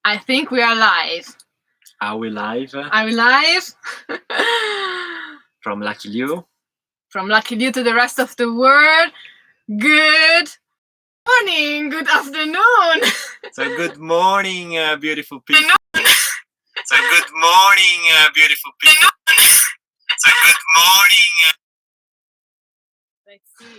I think we are live. Are we live? Are we live? From Lucky You. From Lucky You to the rest of the world. Good morning, good afternoon. So good morning, beautiful people. So good morning, beautiful people. So good morning. Let's see.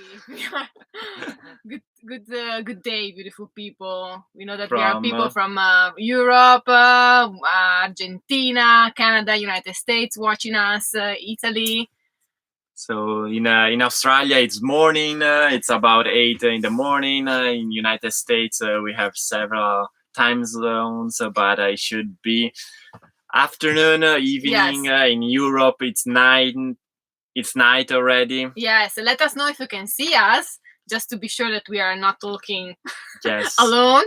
Good day, beautiful people. We know that we are people from Europe, Argentina, Canada, United States watching us, Italy. So in Australia it's morning. It's about 8 in the morning. In United States we have several time zones, but it should be afternoon, evening. Yes. In Europe it's night. It's night already. Yes, let us know if you can see us, just to be sure that we are not talking alone.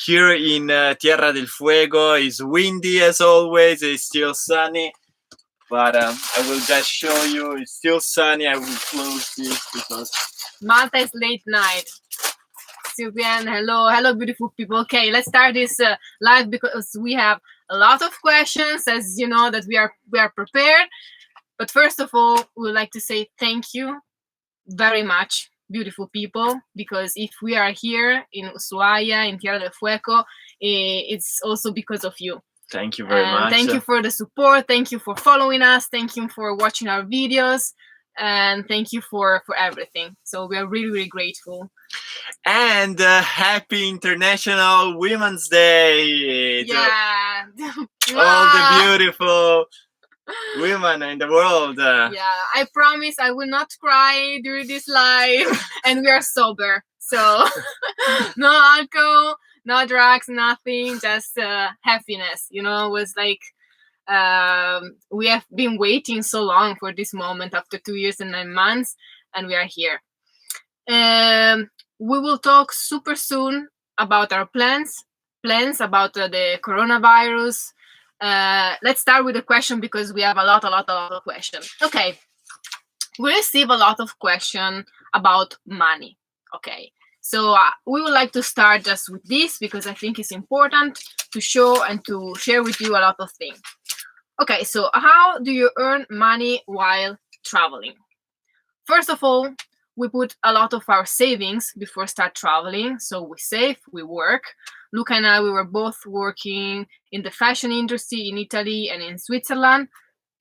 Here in Tierra del Fuego is windy as always. It's still sunny, but I will just show you. It's still sunny. I will close this because Malta is late night. Sylvian, hello, beautiful people. Okay, let's start this live because we have a lot of questions, as you know that we are prepared. But first of all, we would like to say thank you very much, beautiful people, because if we are here in Ushuaia, in Tierra del Fuego, it's also because of you. Thank you very much. Thank you for the support. Thank you for following us. Thank you for watching our videos. And thank you for everything. So we are really, really grateful. And happy International Women's Day. Yeah. All the beautiful women in the world. Yeah, I promise I will not cry during this live. And we are sober. So no alcohol, no drugs, nothing, just happiness. You know, it was like we have been waiting so long for this moment after 2 years and 9 months, and we are here. We will talk super soon about our plans about the coronavirus. Let's start with the question because we have a lot of questions. Okay, we receive a lot of questions about money. Okay, so we would like to start just with this because I think it's important to show and to share with you a lot of things. Okay, so how do you earn money while traveling? First of all, we put a lot of our savings before start traveling. So we save, we work. Luca and I, we were both working in the fashion industry in Italy and in Switzerland.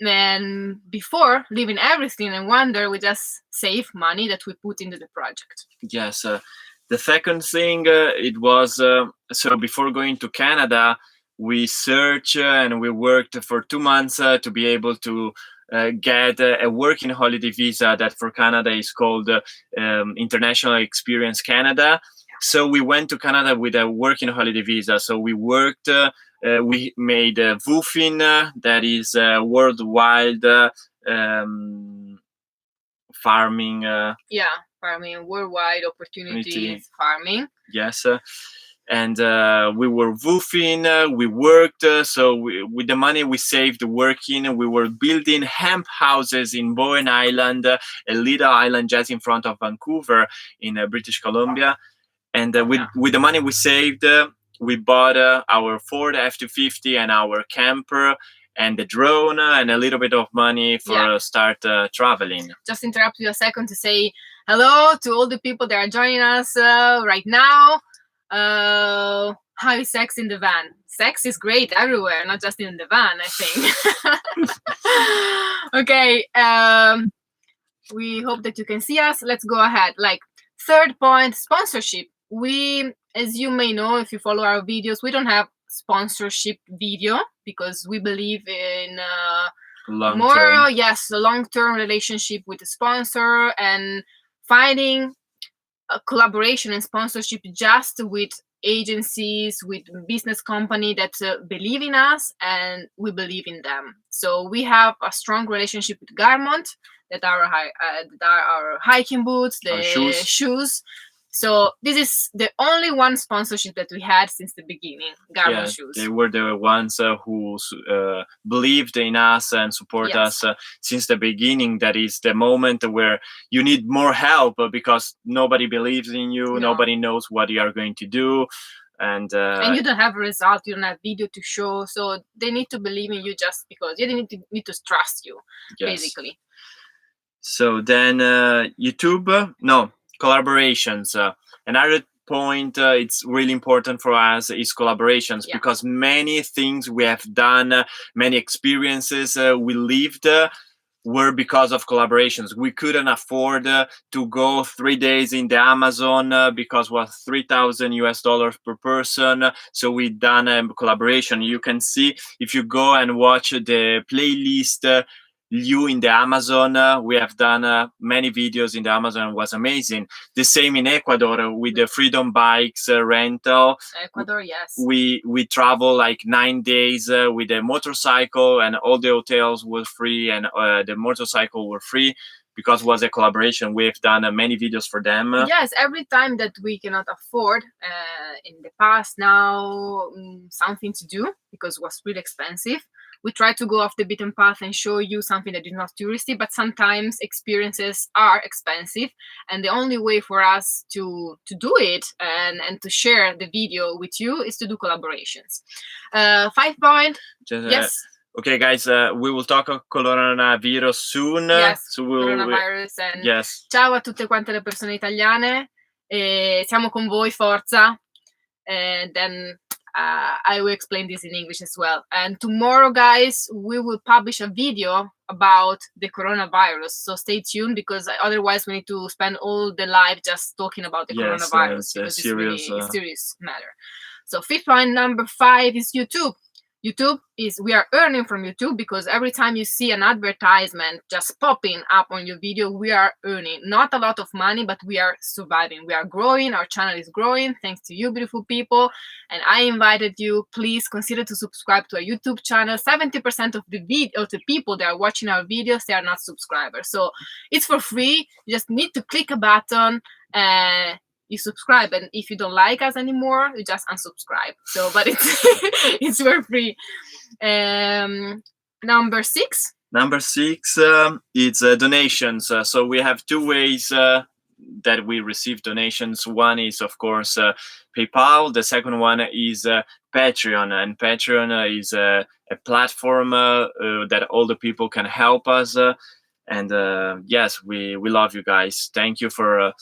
And before leaving everything and wander, we just save money that we put into the project. Yes. The second thing, it was, so before going to Canada, we searched and we worked for 2 months to be able to get a working holiday visa that for Canada is called International Experience Canada. So we went to Canada with a working holiday visa. So we worked, we made WOOFing, that is worldwide farming. Farming, worldwide opportunities, farming. Yes. And we were woofing, we worked, so with the money we saved working, we were building hemp houses in Bowen Island, a little island just in front of Vancouver in British Columbia. And with the money we saved, we bought our Ford F-250 and our camper and the drone and a little bit of money for start traveling. Just interrupt you a second to say hello to all the people that are joining us right now. How is sex in the van? Sex is great everywhere, not just in the van, I think. Okay, we hope that you can see us. Let's go ahead. Like, third point, sponsorship. We, as you may know, if you follow our videos, we don't have sponsorship video because we believe in a long-term relationship with the sponsor and finding a collaboration and sponsorship just with agencies, with business company that believe in us and we believe in them. So we have a strong relationship with Garmont that are our hiking boots, the shoes. So this is the only one sponsorship that we had since the beginning, Garmont shoes. They were the ones who believed in us and support us since the beginning. That is the moment where you need more help because nobody believes in you, nobody knows what you are going to do. And you don't have a result, you don't have video to show, so they need to believe in you just because they need to trust you, basically. So then YouTube, no, collaborations. Another point it's really important for us is collaborations, because many things we have done, many experiences we lived were because of collaborations. We couldn't afford to go 3 days in the Amazon because it was $3,000 per person. So we done a collaboration. You can see if you go and watch the playlist you in the Amazon. We have done many videos in the Amazon. It was amazing. The same in Ecuador with the Freedom Bikes rental. Ecuador, yes. We travel like 9 days with a motorcycle, and all the hotels were free, and the motorcycle were free because it was a collaboration. We've done many videos for them. Yes, every time that we cannot afford in the past, now something to do because it was really expensive. We try to go off the beaten path and show you something that is not touristy, but sometimes experiences are expensive, and the only way for us to do it and to share the video with you is to do collaborations. 5 point. Yes. Okay, guys, we will talk about coronavirus soon. Yes, so coronavirus. And yes. Ciao a tutte quante le persone italiane. Siamo con voi, forza. And then I will explain this in English as well. And tomorrow, guys, we will publish a video about the coronavirus. So stay tuned, because otherwise we need to spend all the live just talking about the coronavirus. Because it's really a serious matter. So 5th point, number 5 is YouTube. YouTube is, we are earning from YouTube, because every time you see an advertisement just popping up on your video, we are earning. Not a lot of money, but we are surviving. We are growing. Our channel is growing thanks to you, beautiful people. And I invited you, please consider to subscribe to our YouTube channel. 70% of the people that are watching our videos, they are not subscribers. So it's for free. You just need to click a button and you subscribe, and if you don't like us anymore, you just unsubscribe. So, but it's it's for free. Number 6. Number 6 is donations. So we have 2 ways that we receive donations. One is, of course, PayPal. The second one is Patreon, and Patreon is a platform that all the people can help us. And yes, we love you guys. Thank you for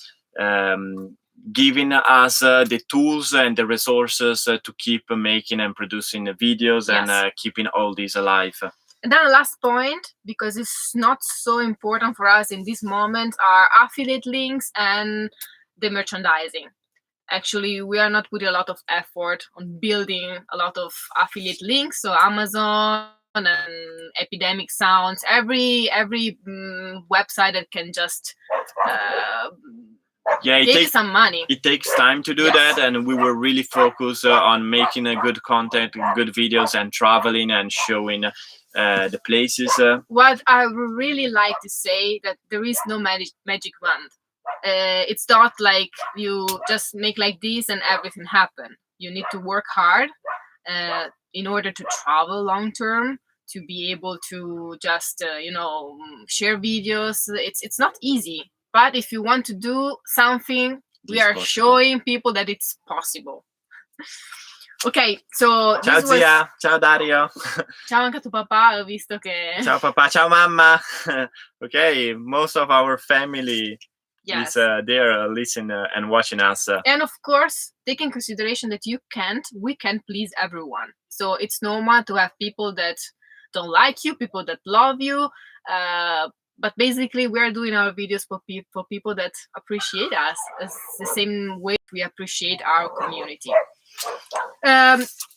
giving us the tools and the resources to keep making and producing the videos. Yes. And keeping all these alive. And then the last point, because it's not so important for us in this moment, are affiliate links and the merchandising. Actually, we are not putting a lot of effort on building a lot of affiliate links. So Amazon and Epidemic Sounds, every website that can just it takes some money. It takes time to do that, and we were really focused on making a good content, good videos, and traveling and showing the places. What I would really like to say, that there is no magic wand. It's not like you just make like this and everything happen. You need to work hard in order to travel long term, to be able to just share videos. It's not easy. But if you want to do something, we are showing people that it's possible. Ok, so ciao zia, ciao Dario. Ciao anche a tuo papà, ho visto che... Ciao papà, ciao mamma. Okay, most of our family is there listening and watching us. And of course, take in consideration that we can't please everyone. So it's normal to have people that don't like you, people that love you. But basically, we are doing our videos for people that appreciate us, as the same way we appreciate our community.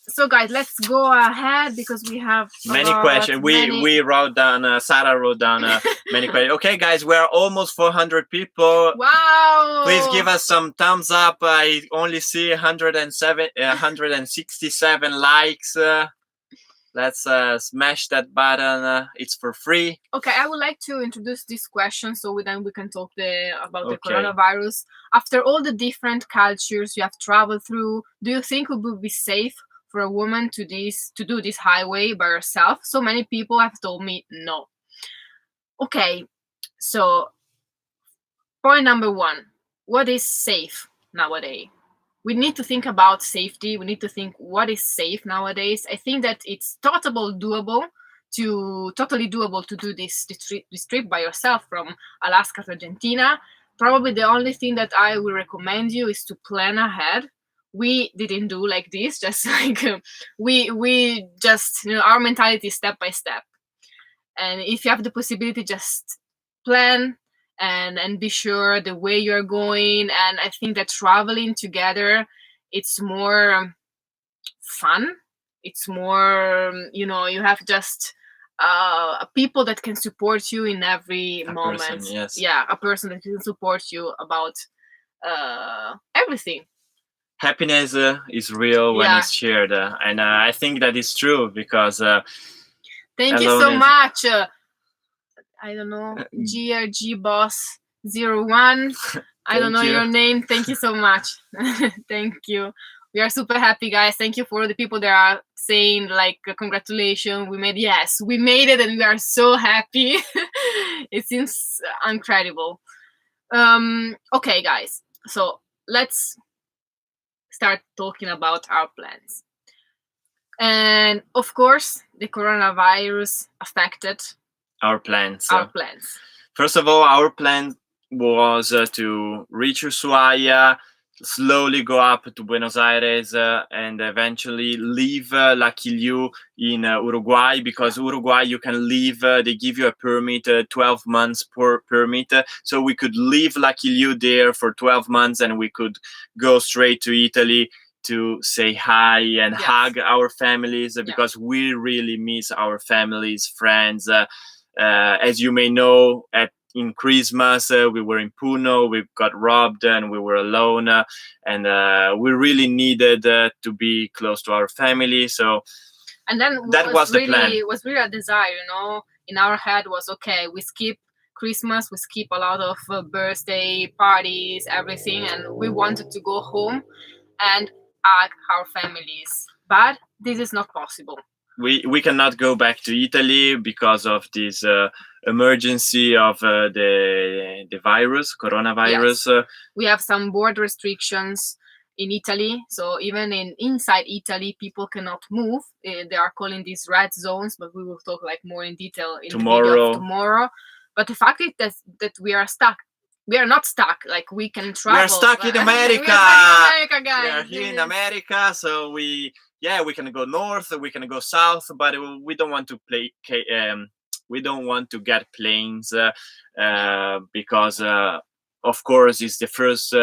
So guys, let's go ahead, because we have many questions. We wrote down, Sara wrote down many questions. Okay, guys, we're almost 400 people. Wow! Please give us some thumbs up. I only see 167 likes. Let's smash that button. It's for free. Okay, I would like to introduce this question, so then we can talk about the coronavirus. After all the different cultures you have traveled through, do you think it would be safe for a woman to do this highway by herself? So many people have told me no. Okay, so point number 1. What is safe nowadays? we need to think about safety. We need to think what is safe nowadays. I think that it's totally doable to do this trip by yourself from Alaska to Argentina. Probably the only thing that I will recommend you is to plan ahead. We didn't do like this, just like we just, our mentality is step by step. And if you have the possibility, just plan and be sure the way you're going. And I think that traveling together, it's more fun. It's more, you have just people that can support you in every moment. Person, yes. Yeah, a person that can support you about everything. Happiness is real when it's shared, and I think that is true because. Thank you so much. I don't know, GRG Boss 01. I don't know your name. Thank you so much. Thank you. We are super happy, guys. Thank you for the people that are saying like congratulations. We made it, and we are so happy. It seems incredible. Okay, guys. So let's start talking about our plans. And of course, the coronavirus affected our plans. First of all, our plan was to reach Ushuaia, slowly go up to Buenos Aires, and eventually leave Lucky Liu in Uruguay, because Uruguay you can leave, they give you a permit, 12 months per permit, so we could leave Lucky Liu there for 12 months and we could go straight to Italy to say hi and hug our families, because we really miss our families, friends. As you may know, in Christmas, we were in Puno, we got robbed and we were alone, and we really needed to be close to our family. So, and then that was the plan. It was really a desire, in our head was, okay, we skip Christmas, we skip a lot of birthday parties, everything, and we wanted to go home and hug our families. But this is not possible. We cannot go back to Italy because of this emergency of the virus, coronavirus. Yes. We have some border restrictions in Italy, so even inside Italy, people cannot move. They are calling these red zones, but we will talk like more in detail in the video of tomorrow. But the fact is that we are stuck. We are not stuck. Like, we can travel. We are stuck in America. We are stuck in America, guys. We are here in America, so we can go north, we can go south, but we don't want to we don't want to get planes because, of course, it's the first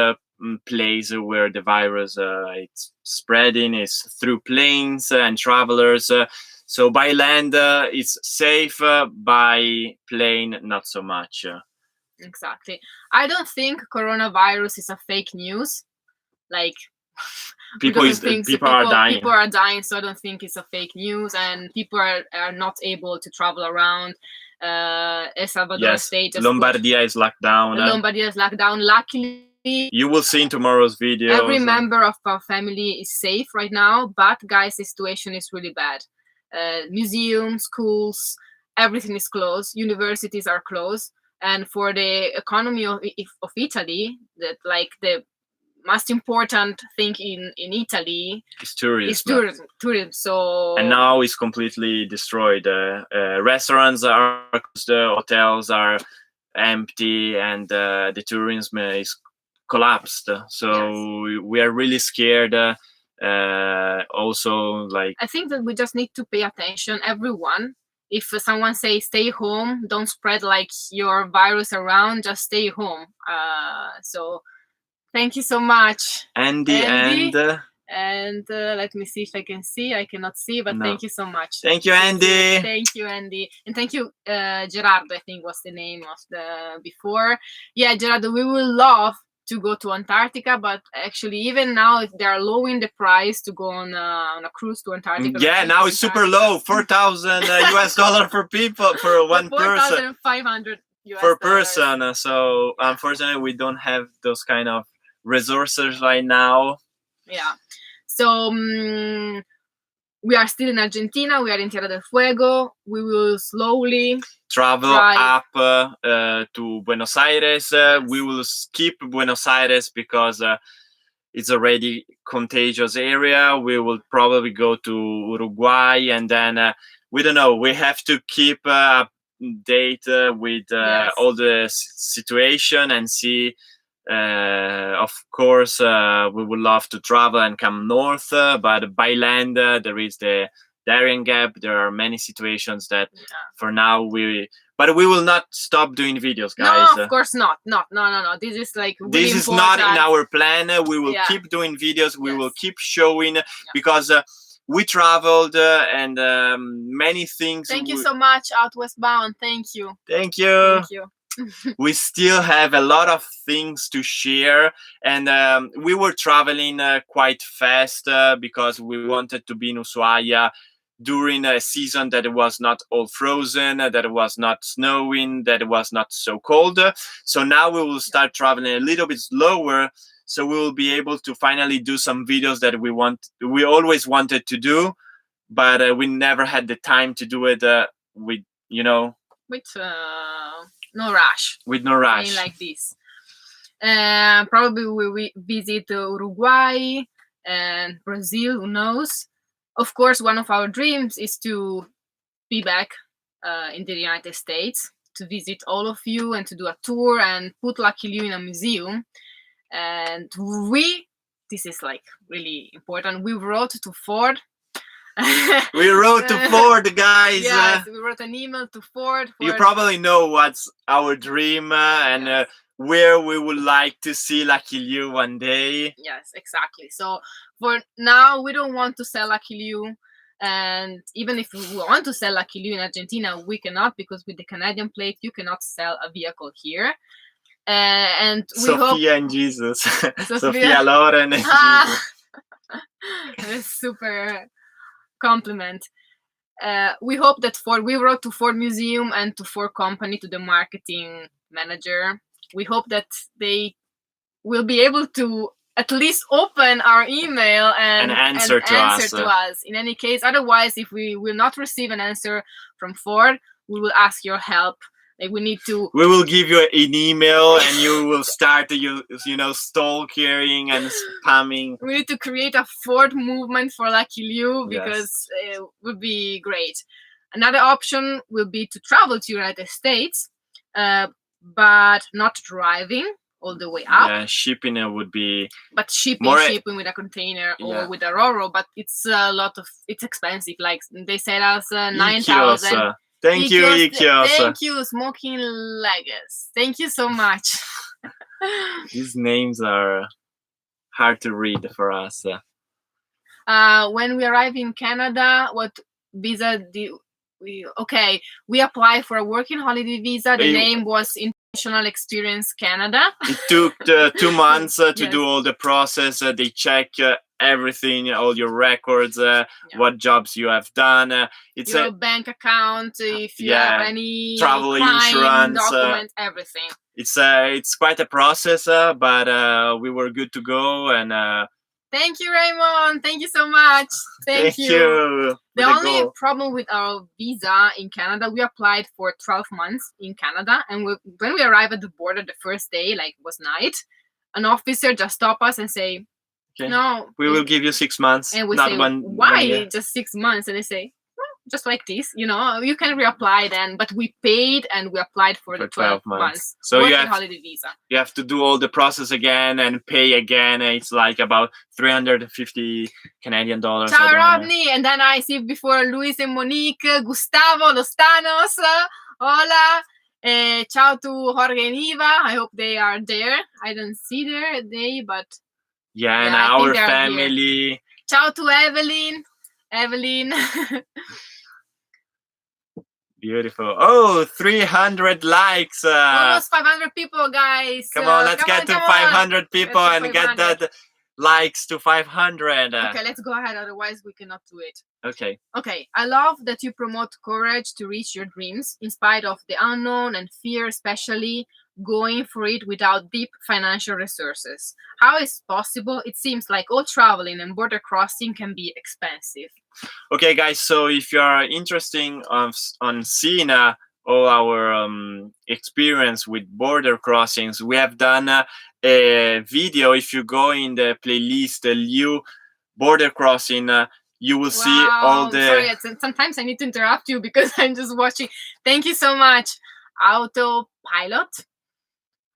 place where the virus it's spreading is through planes and travelers. So by land, it's safe. By plane, not so much. Exactly. I don't think coronavirus is a fake news. Like, people are dying. People are dying, so I don't think it's a fake news, and people are not able to travel around. El Salvador state. Lombardia is locked down. Lombardia is locked down. Luckily, you will see in tomorrow's video. Every member of our family is safe right now, but guys, the situation is really bad. Museums, schools, everything is closed. Universities are closed, and for the economy of Italy, that like the most important thing in Italy is tourism. So, and now it's completely destroyed. Restaurants are closed, hotels are empty, and the tourism is collapsed. So we are really scared. Also, like, I think that we just need to pay attention, everyone. If someone says stay home, don't spread like your virus around, just stay home. So thank you so much, Andy. And let me see if I can see. I cannot see, but Thank you so much. Thank you, Andy. Thank you, Andy. And thank you, Gerardo, I think was the name of the before. Yeah, Gerardo, we will love to go to Antarctica, but actually even now if they are lowering the price to go on a cruise to Antarctica. Yeah, now it's super low, $4,000 US dollar for people, for one person. 4,500 US per person. So unfortunately, we don't have those kind of resources right now. Yeah. So we are still in Argentina. We are in Tierra del Fuego. We will slowly travel up to Buenos Aires. Yes. We will skip Buenos Aires because it's already contagious area. We will probably go to Uruguay, and then we don't know. We have to keep update with all the situation and see. Of course, we would love to travel and come north, but by land there is the Darien Gap. There are many situations that for now but we will not stop doing videos, guys. No, of course not. No. This is like really this is important. not in our plan. We will keep doing videos. We will keep showing because we traveled and many things. Thank you so much, Out Westbound. Thank you. Thank you. Thank you. We still have a lot of things to share, and we were traveling quite fast because we wanted to be in Ushuaia during a season that it was not all frozen, that it was not snowing, that it was not so cold. So now we will start traveling a little bit slower, so we will be able to finally do some videos that we always wanted to do, but we never had the time to do it with no rush. With no rush. Like this. Probably we will visit Uruguay and Brazil, who knows. Of course, one of our dreams is to be back in the United States, to visit all of you and to do a tour and put Lucky Liu in a museum. And this is like really important, we wrote to Ford. We wrote to Ford, guys. Yes, we wrote an email to Ford. You probably know what's our dream and where we would like to see Lucky Liu one day. Yes, exactly. So for now, we don't want to sell Lucky Liu. And even if we want to sell Lucky Liu in Argentina, we cannot, because with the Canadian plate, you cannot sell a vehicle here. And we Sophia and Jesus. Sophia Loren and Jesus. Super compliment. We hope that we wrote to Ford Museum and to Ford Company, to the marketing manager. We hope that they will be able to at least open our email and answer to us. In any case, otherwise, if we will not receive an answer from Ford, we will ask your help. Like we will give you an email and you will start stalking and spamming. We need to create a Ford movement for Lucky Liu because it would be great. Another option will be to travel to United States, but not driving all the way up. Yeah, shipping would be. But shipping with a container or with a Roro, but it's it's expensive. Like they said us 9,000. Thank you, Ikios. Thank you, Smoking Leggers. Thank you so much. These names are hard to read for us. When we arrive in Canada, what visa do we? Okay, we apply for a working holiday visa. The name was International Experience Canada. It took 2 months to do all the process. They check everything, all your records, what jobs you have done. It's your bank account, if you have any travel insurance, document, everything. It's quite a process, but we were good to go. And thank you, Raymond. Thank you so much. Thank you. The only problem with our visa in Canada, we applied for 12 months in Canada, and when we arrived at the border the first day, like it was night, an officer just stopped us and say, okay. No, we will give you 6 months. And we say, why just 6 months? And they say, well, just like this, you can reapply then. But we paid and we applied for the 12 months. So you have holiday visa. You have to do all the process again and pay again. It's like about 350 Canadian dollars. Ciao, Rodney. And then I see before Luis and Monique, Gustavo, Los Tanos, hola. Ciao to Jorge and Eva. I hope they are there. I don't see they, but and our family. Here. Ciao to Evelyn. Beautiful. Oh, 300 likes. Almost 500 people, guys. Come on, let's get to 500 people and get that likes to 500. Okay, let's go ahead. Otherwise, we cannot do it. Okay. I love that you promote courage to reach your dreams in spite of the unknown and fear, especially going for it without deep financial resources. How is possible? It seems like all traveling and border crossing can be expensive. Okay, guys, so if you are interested on seeing all our experience with border crossings, we have done a video. If you go in the playlist, the LeAw border crossing, you will see all the... Sorry, sometimes I need to interrupt you because I'm just watching. Thank you so much, Autopilot.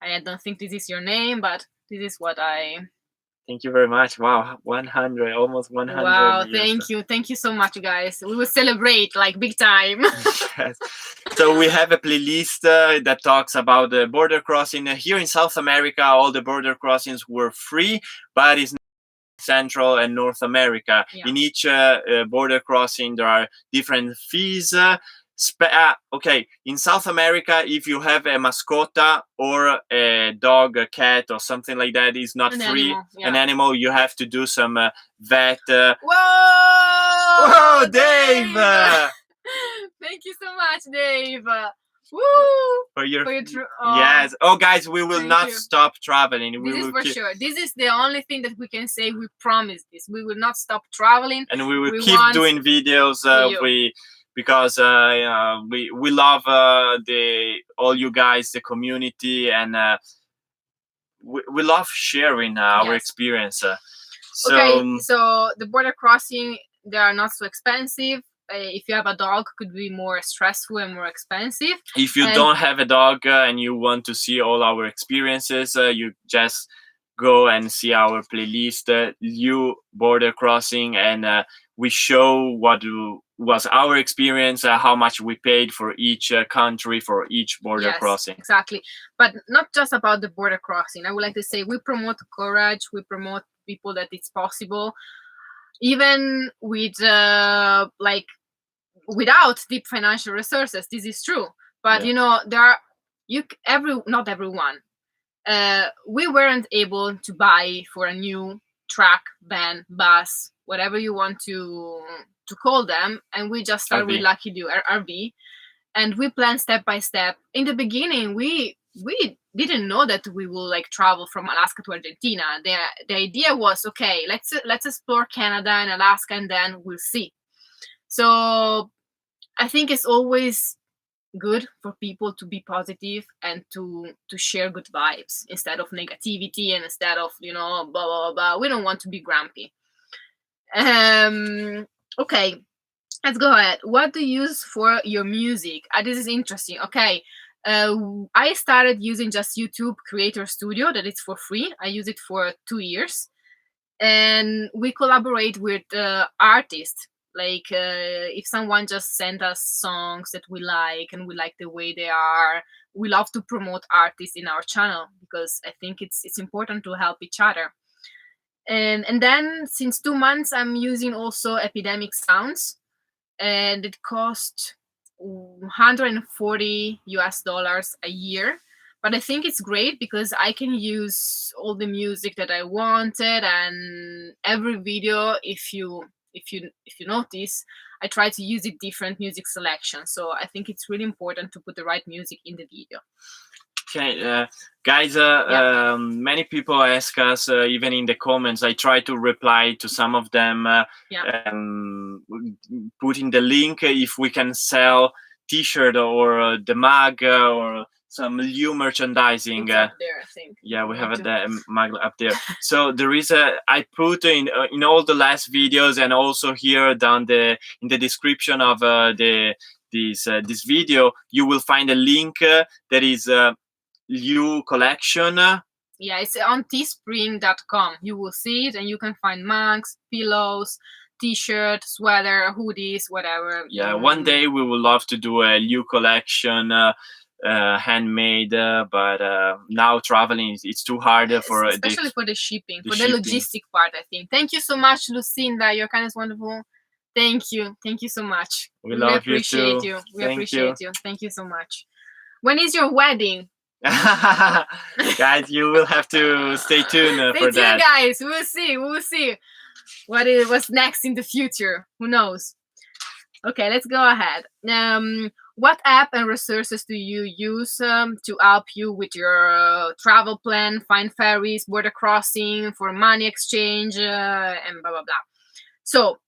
I don't think this is your name, but this is what I... Thank you very much. Wow, 100, almost 100. Wow, thank you so much, guys. We will celebrate like big time. Yes. So we have a playlist that talks about the border crossing. Here in South America, all the border crossings were free, but it's Central and North America. Yeah. In each border crossing, there are different fees. Okay, in South America, if you have a mascota or a dog, a cat, or something like that, is not free. Animal, yeah. An animal, you have to do some vet. Whoa, Dave! Thank you so much, Dave. Woo! For your oh, yes. Oh, guys, we will not stop traveling. This is for sure. This is the only thing that we can say. We promise this. We will not stop traveling, and we will keep doing videos. Because we love all you guys, the community, and we love sharing our experience. Okay, so the border crossing, they are not so expensive. If you have a dog, could be more stressful and more expensive. If you don't have a dog and you want to see all our experiences, you just go and see our playlist, LeAw border crossing, and we show what was our experience, how much we paid for each country, for each border crossing. Exactly. But not just about the border crossing. I would like to say we promote courage. We promote people that it's possible, even with without deep financial resources. This is true. But you know, there are not everyone. We weren't able to buy for a new truck, van, bus, whatever you want to call them, and we just started with Lucky Do RV, and we planned step by step. In the beginning, we didn't know that we will travel from Alaska to Argentina. The idea was, okay, let's explore Canada and Alaska, and then we'll see. So I think it's always good for people to be positive and to share good vibes instead of negativity, and instead of blah blah blah. We don't want to be grumpy. Okay, let's go ahead. What do you use for your music? This is interesting. Okay, I started using just YouTube Creator Studio, that it's for free. I use it for 2 years, and we collaborate with artists. If someone just sent us songs that we like and we like the way they are, we love to promote artists in our channel because I think it's important to help each other. And then since 2 months, I'm using also Epidemic Sounds, and it costs $140 a year. But I think it's great because I can use all the music that I wanted, and every video, if you notice, I try to use a different music selection. So I think it's really important to put the right music in the video. Okay, guys, many people ask us, even in the comments, I try to reply to some of them, putting the link if we can sell t-shirt or the mug or some LeAw merchandising. It's up there, I think. Yeah, we have the mug up there. So there is I put in all the last videos, and also here down in the description of this video, you will find a link that is LeAw collection. Yeah, it's on teespring.com. You will see it, and you can find mugs, pillows, t-shirt, sweater, hoodies, whatever. Yeah, one day we would love to do a LeAw collection, handmade, but now traveling, it's too hard especially for the shipping, for the logistic part, I think. Thank you so much, Lucinda. Your kindness wonderful. Thank you so much. We love you too. We appreciate you. Thank you so much. When is your wedding? Guys, you will have to stay tuned for that. Guys, we'll see what's next in the future. Who knows? Okay, let's go ahead. What app and resources do you use to help you with your travel plan, find ferries, border crossing, for money exchange, and blah blah blah? So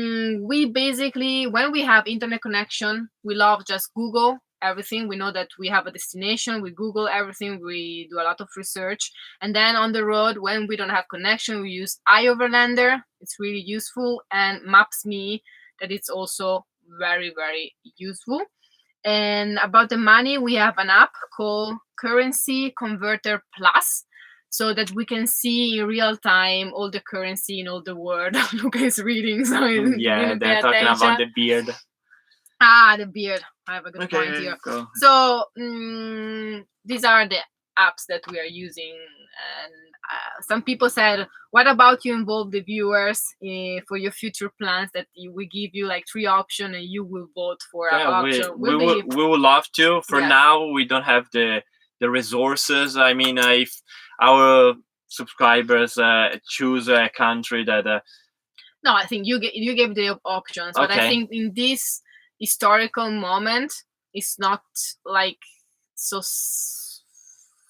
we basically, when we have internet connection, we love just Google everything. We know that we have a destination, we Google everything, we do a lot of research. And then on the road, when we don't have connection, we use iOverlander. It's really useful. And Maps.me, that it's also very, very useful. And about the money, we have an app called Currency Converter Plus, so that we can see in real time all the currency in all the world. Luca is reading, so Yeah, they're talking about the beard. The beard. I have a good point Okay, here. go. So these are the apps that we are using. And some people said, what about you involve the viewers for your future plans, that we give you like 3 options and you will vote for an option? We would love to. For now, we don't have the resources. I mean, if our subscribers choose a country that... No, I think you gave the options, but I think in this historical moment, it's not like so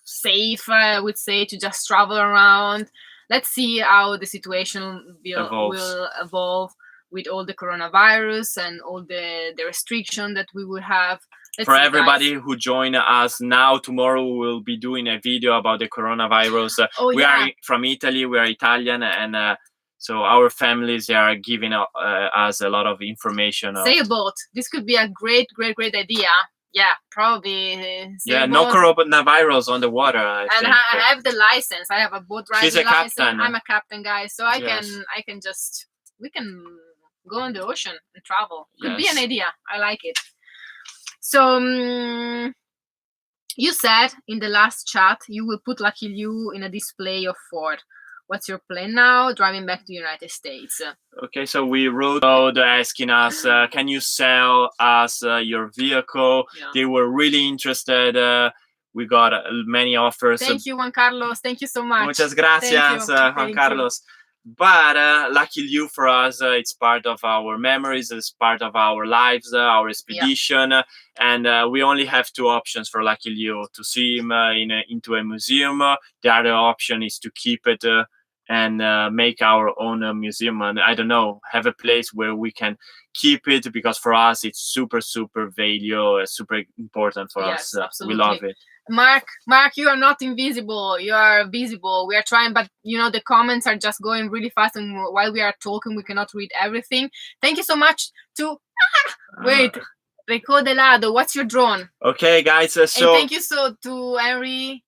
safe, I would say, to just travel around. Let's see how the situation will evolve with all the coronavirus and all the restriction that we will have. For everybody who join us now, tomorrow we will be doing a video about the coronavirus. We are from Italy, we are Italian, and so our families are giving us a lot of information. Sail boat. This could be a great idea. Yeah, probably. No coronavirus on the water. I think. I have the license. I have a boat driving license. Captain. I'm a captain, guys. So we can go on the ocean and travel. Could be an idea. I like it. So you said in the last chat you will put Lucky Liu in a display of Ford. What's your plan now? Driving back to the United States. Okay, so we wrote out asking us, can you sell us your vehicle? Yeah. They were really interested. We got many offers. Thank you, Juan Carlos. Thank you so much. Muchas gracias, Juan Carlos. But Lucky Liu for us, it's part of our memories, it's part of our lives, our expedition, and we only have 2 options for Lucky Liu: to see him into a museum. The other option is to keep it and make our own museum, and I don't know, have a place where we can keep it, because for us it's super value, super important for us. Absolutely. We love it. Mark, you are not invisible. You are visible. We are trying, but the comments are just going really fast, and while we are talking, we cannot read everything. Thank you so much to wait, Rico Delado. What's your drone? Okay, guys. So and thank you to Henry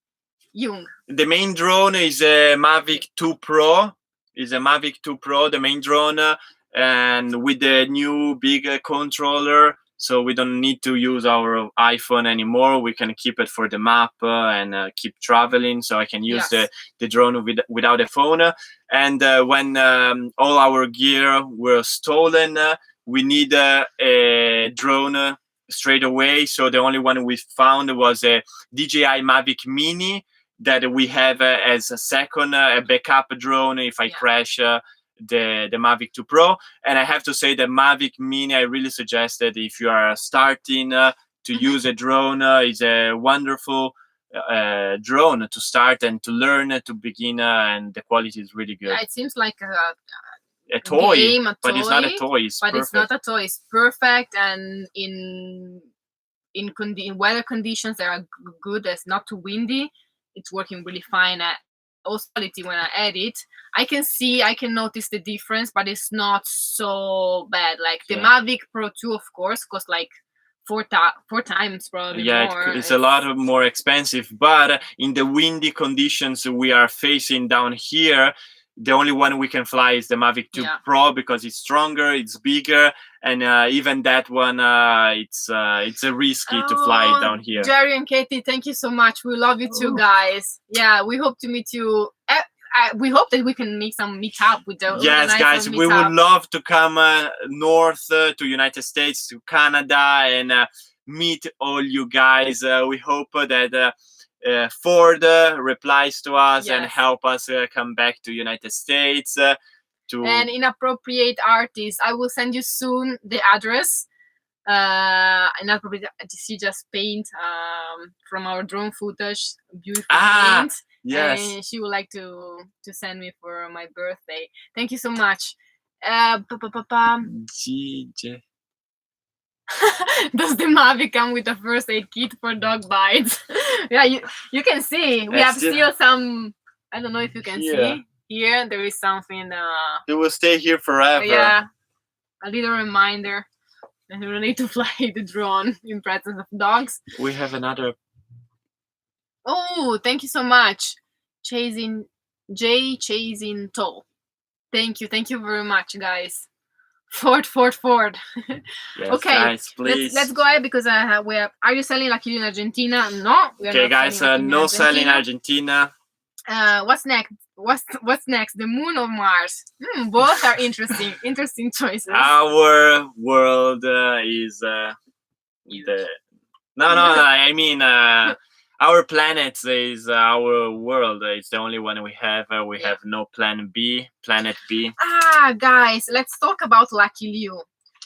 Jung. The main drone is a Mavic 2 Pro. The main drone, and with the new big controller. So we don't need to use our iPhone anymore. We can keep it for the map and keep traveling. So I can use the drone without a phone. And when all our gear were stolen, we need a drone straight away. So the only one we found was a DJI Mavic Mini that we have as a second, a backup drone if I crash the Mavic 2 Pro. And I have to say the Mavic Mini, I really suggest that if you are starting to use a drone, is a wonderful drone to start and to learn, to begin, and the quality is really good. Yeah, it seems like a toy, but it's not a toy. It's not a toy. It's perfect, and in weather conditions that are good, it's not too windy, it's working really fine. Also, when I edit, I can notice the difference, but it's not so bad. Like the Mavic Pro 2, of course, costs like 4 times probably more. It's a lot more expensive, but in the windy conditions we are facing down here, the only one we can fly is the Mavic 2 Pro, because it's stronger, it's bigger, and even that one, it's risky to fly down here. Jerry and Katie, thank you so much. We love you too, guys. Yeah, we hope to meet you. We hope that we can make some meetup with the guys, we would love to come north to United States, to Canada, and meet all you guys. We hope that Ford replies to us and help us come back to United States. And Inappropriate Artists, I will send you soon the address. Inappropriate, she just paint from our drone footage, beautiful paint. Yes. And she would like to send me for my birthday. Thank you so much. Does the Mavi come with a first aid kit for dog bites? Yeah, you can see we have still some. I don't know if you can see here. There is something. It will stay here forever. Yeah, a little reminder that we don't need to fly the drone in presence of dogs. We have another. Oh, thank you so much, chasing Toll. Thank you very much, guys. Ford. Yes, okay, guys, please. Let's go ahead because we have. Are you selling Lucky Lu in Argentina? No, we are okay, not guys, no selling Argentina. What's next? What's next? The moon or Mars? Both are interesting. Interesting choices. Our world is the. No. I mean, our planet is our world. It's the only one we have. We have no plan B. Planet B. Guys, let's talk about Lucky Lu.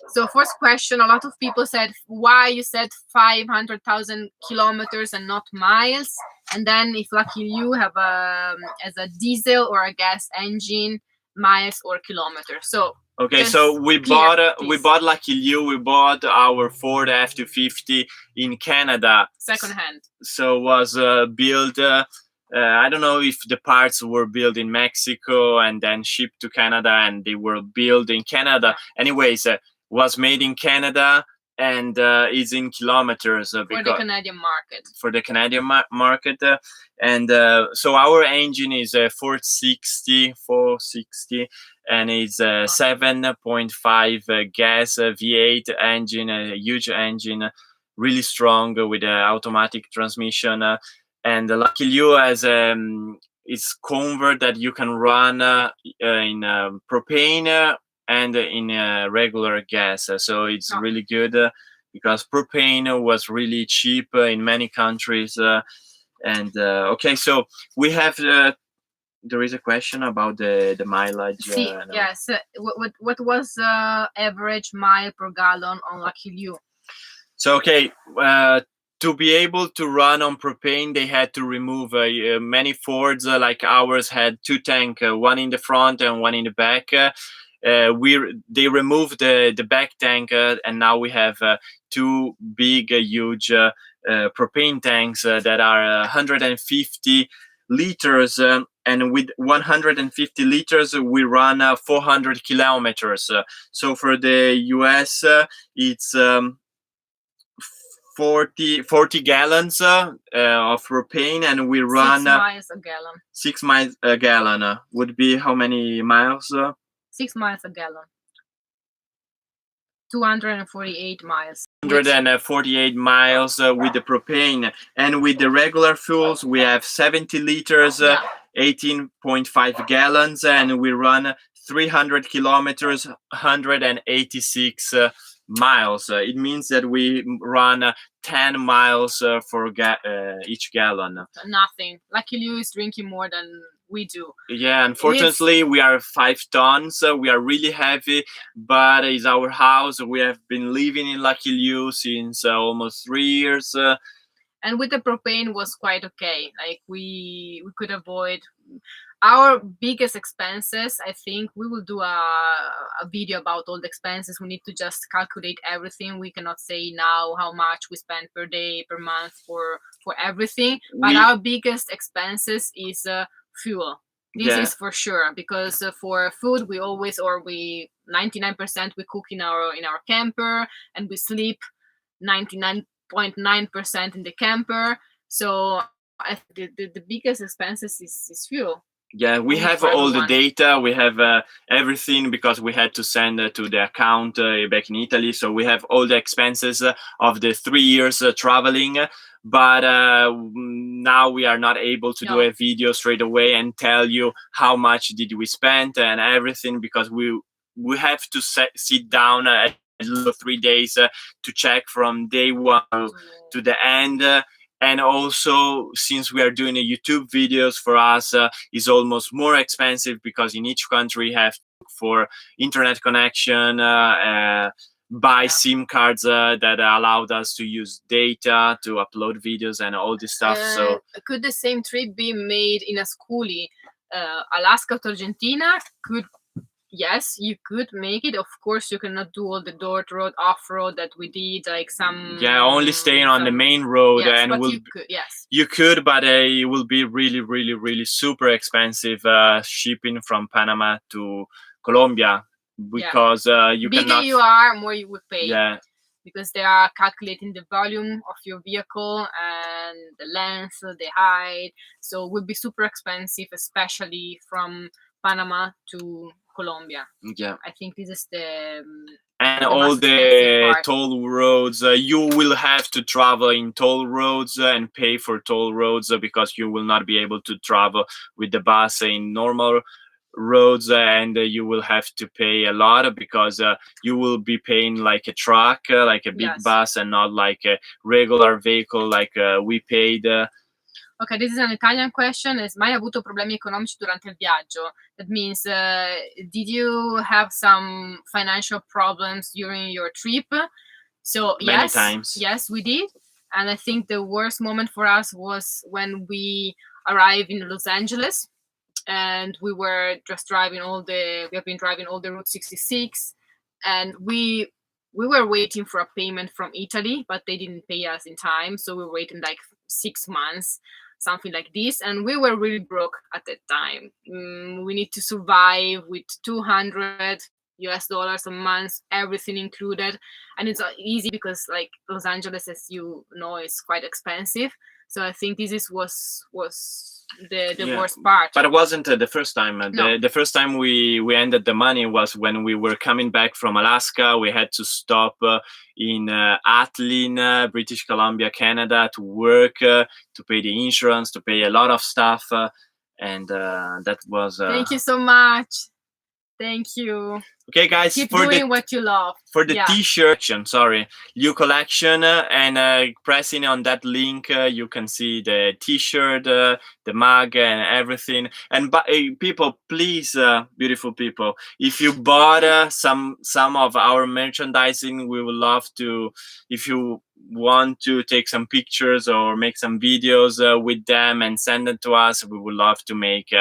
So first question, a lot of people said why you said 500,000 kilometers and not miles. And then if Lucky Lu have as a diesel or a gas engine, miles or kilometers. So okay, so we bought Lucky Lu. We bought our Ford F-250 in Canada, second hand. So was built. I don't know if the parts were built in Mexico and then shipped to Canada, and they were built in Canada. Anyways, was made in Canada and is in kilometers for the Canadian market. For the Canadian market, and so our engine is a 460, and it's a 7.5 gas V8 engine, a huge engine, really strong with an automatic transmission. And Lucky Lu has it's convert that you can run in propane and in regular gas. So it's really good because propane was really cheap in many countries. And okay, so we have. There is a question about the mileage. Yes. What was average mile per gallon on Lucky Lu? So okay, to be able to run on propane, they had to remove many Fords like ours had two tanks, one in the front and one in the back. They removed the back tank, and now we have two big, huge propane tanks that are 150 liters. And with 150 liters, we run 400 kilometers. So for the US, it's 40 gallons of propane, and we run 6 miles a gallon. 6 miles a gallon would be how many miles? 6 miles a gallon. 248 miles. 148 miles with the propane, and with the regular fuels we have 70 liters, 18.5 gallons, and we run 300 kilometers, 186 miles. It means that we run 10 miles for each gallon. Nothing. Lucky Lu is drinking more than we do. Yeah, unfortunately, we are 5 tons. We are really heavy, but it's our house. We have been living in Lucky Lu since almost 3 years. And with the propane was quite okay. Like we could avoid our biggest expenses. I think we will do a video about all the expenses. We need to just calculate everything. We cannot say now how much we spend per day, per month for everything. But our biggest expenses is fuel. This is for sure, because for food we always 99% we cook in our camper, and we sleep 99.9% in the camper. So the biggest expenses is fuel. Yeah, we have all the data. We have everything, because we had to send to the account back in Italy. So we have all the expenses of the 3 years traveling. But now we are not able to do a video straight away and tell you how much did we spend and everything, because we have to sit down at 3 days to check from day one to the end. And also, since we are doing a YouTube videos, for us is almost more expensive, because in each country you have to look for internet connection, buy SIM cards that allowed us to use data to upload videos and all this stuff. So could the same trip be made in a schoolie, Alaska to Argentina? yes, you could make it. Of course, you cannot do all the dirt road, off-road that we did, like some... only staying on the main road, Yes, and but will you could, yes. you could, but it will be really, really, really super expensive shipping from Panama to Colombia, because you Bigger cannot. you are, more you would pay. Yeah, Because they are calculating the volume of your vehicle and the length, the height. So it would be super expensive, especially from Panama to Colombia. yeah. I think this is the And the all most expensive the part. toll roads, you will have to travel in toll roads and pay for toll roads, because you will not be able to travel with the bus in normal roads, and you will have to pay a lot, because you will be paying like a truck, like a big Yes. bus, and not like a regular vehicle like we paid. Okay, this is an Italian question. Has mai avuto problemi economici durante il viaggio? That means, did you have some financial problems during your trip? So Many yes, times. yes, we did. And I think the worst moment for us was when we arrived in Los Angeles, and we were just driving we have been driving all the Route 66, and we were waiting for a payment from Italy, but they didn't pay us in time, so we were waiting like 6 months, something like this, and we were really broke at that time. We need to survive with $200 a month, everything included, and it's not easy because like Los Angeles, as you know, is quite expensive. So I think this was the worst part. But it wasn't the first time. No. The first time we ended the money was when we were coming back from Alaska. We had to stop in Atlin, British Columbia, Canada, to work, to pay the insurance, to pay a lot of stuff, and that was. Thank you so much. Thank you. Okay, guys, keep doing what you love. For the t-shirt, LeAw collection, and pressing on that link, you can see the t-shirt, the mug, and everything. And people, please, beautiful people, if you bought some of our merchandising, we would love to. If you want to take some pictures or make some videos with them and send them to us, we would love to make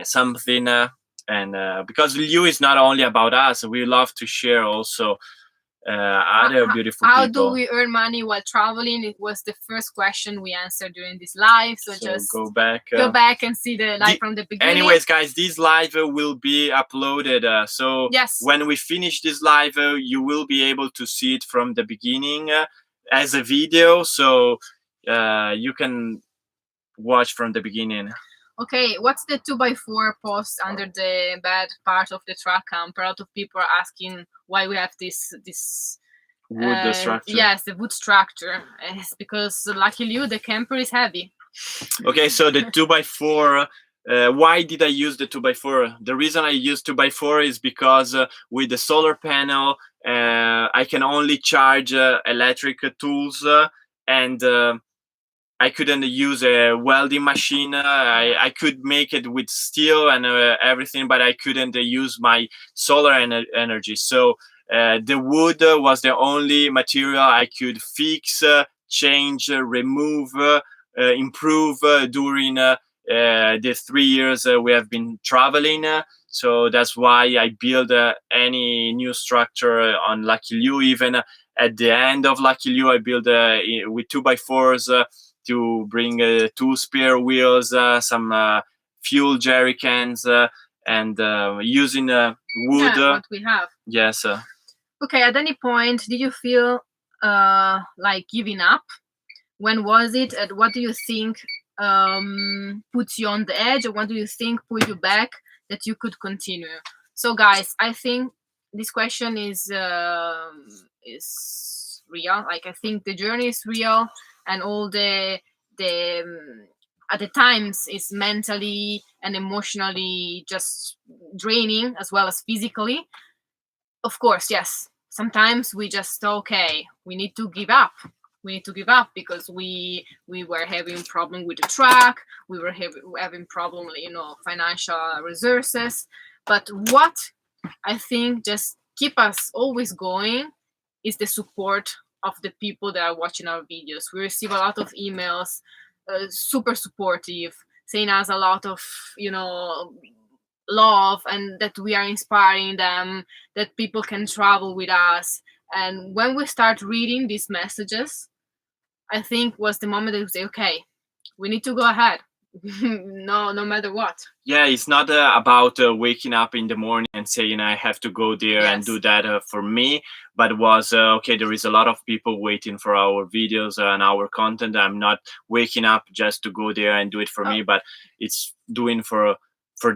something. And because LeAw is not only about us, we love to share also other beautiful people. How do we earn money while traveling? It was the first question we answered during this live. So just go back and see the live from the beginning. Anyways, guys, this live will be uploaded. So yes, when we finish this live, you will be able to see it from the beginning as a video. So you can watch from the beginning. Okay, what's the 2x4 post under the bad part of the truck camper? A lot of people are asking why we have this wood structure. Yes, the wood structure. It's because, luckily, the camper is heavy. Okay, so the 2x4. Why did I use the 2x4? The reason I use 2x4 is because with the solar panel, I can only charge electric tools, and I couldn't use a welding machine. I could make it with steel and everything, but I couldn't use my solar energy. So the wood was the only material I could fix, change, remove, improve during the 3 years we have been traveling. So that's why I build any new structure on Lucky LeAw. Even at the end of Lucky LeAw, I build with 2x4s. To bring 2 spare wheels, some fuel jerry cans, and using wood. Yeah, what we have. Yes. Okay, at any point, did you feel like giving up? When was it? And what do you think puts you on the edge? Or what do you think pulled you back that you could continue? So, guys, I think this question is real. Like, I think the journey is real. And all the at the times is mentally and emotionally just draining, as well as physically. Of course, yes. Sometimes we just we need to give up. We need to give up because we were having problem with the truck. We were having problem, financial resources. But what I think just keep us always going is the support of the people that are watching our videos. We receive a lot of emails, super supportive, saying us a lot of, love and that we are inspiring them, that people can travel with us. And when we start reading these messages, I think was the moment that we say, okay, we need to go ahead. No matter what. Yeah, it's not about waking up in the morning and saying I have to go there and do that for me, but was okay, there is a lot of people waiting for our videos and our content. I'm not waking up just to go there and do it for me, but it's doing for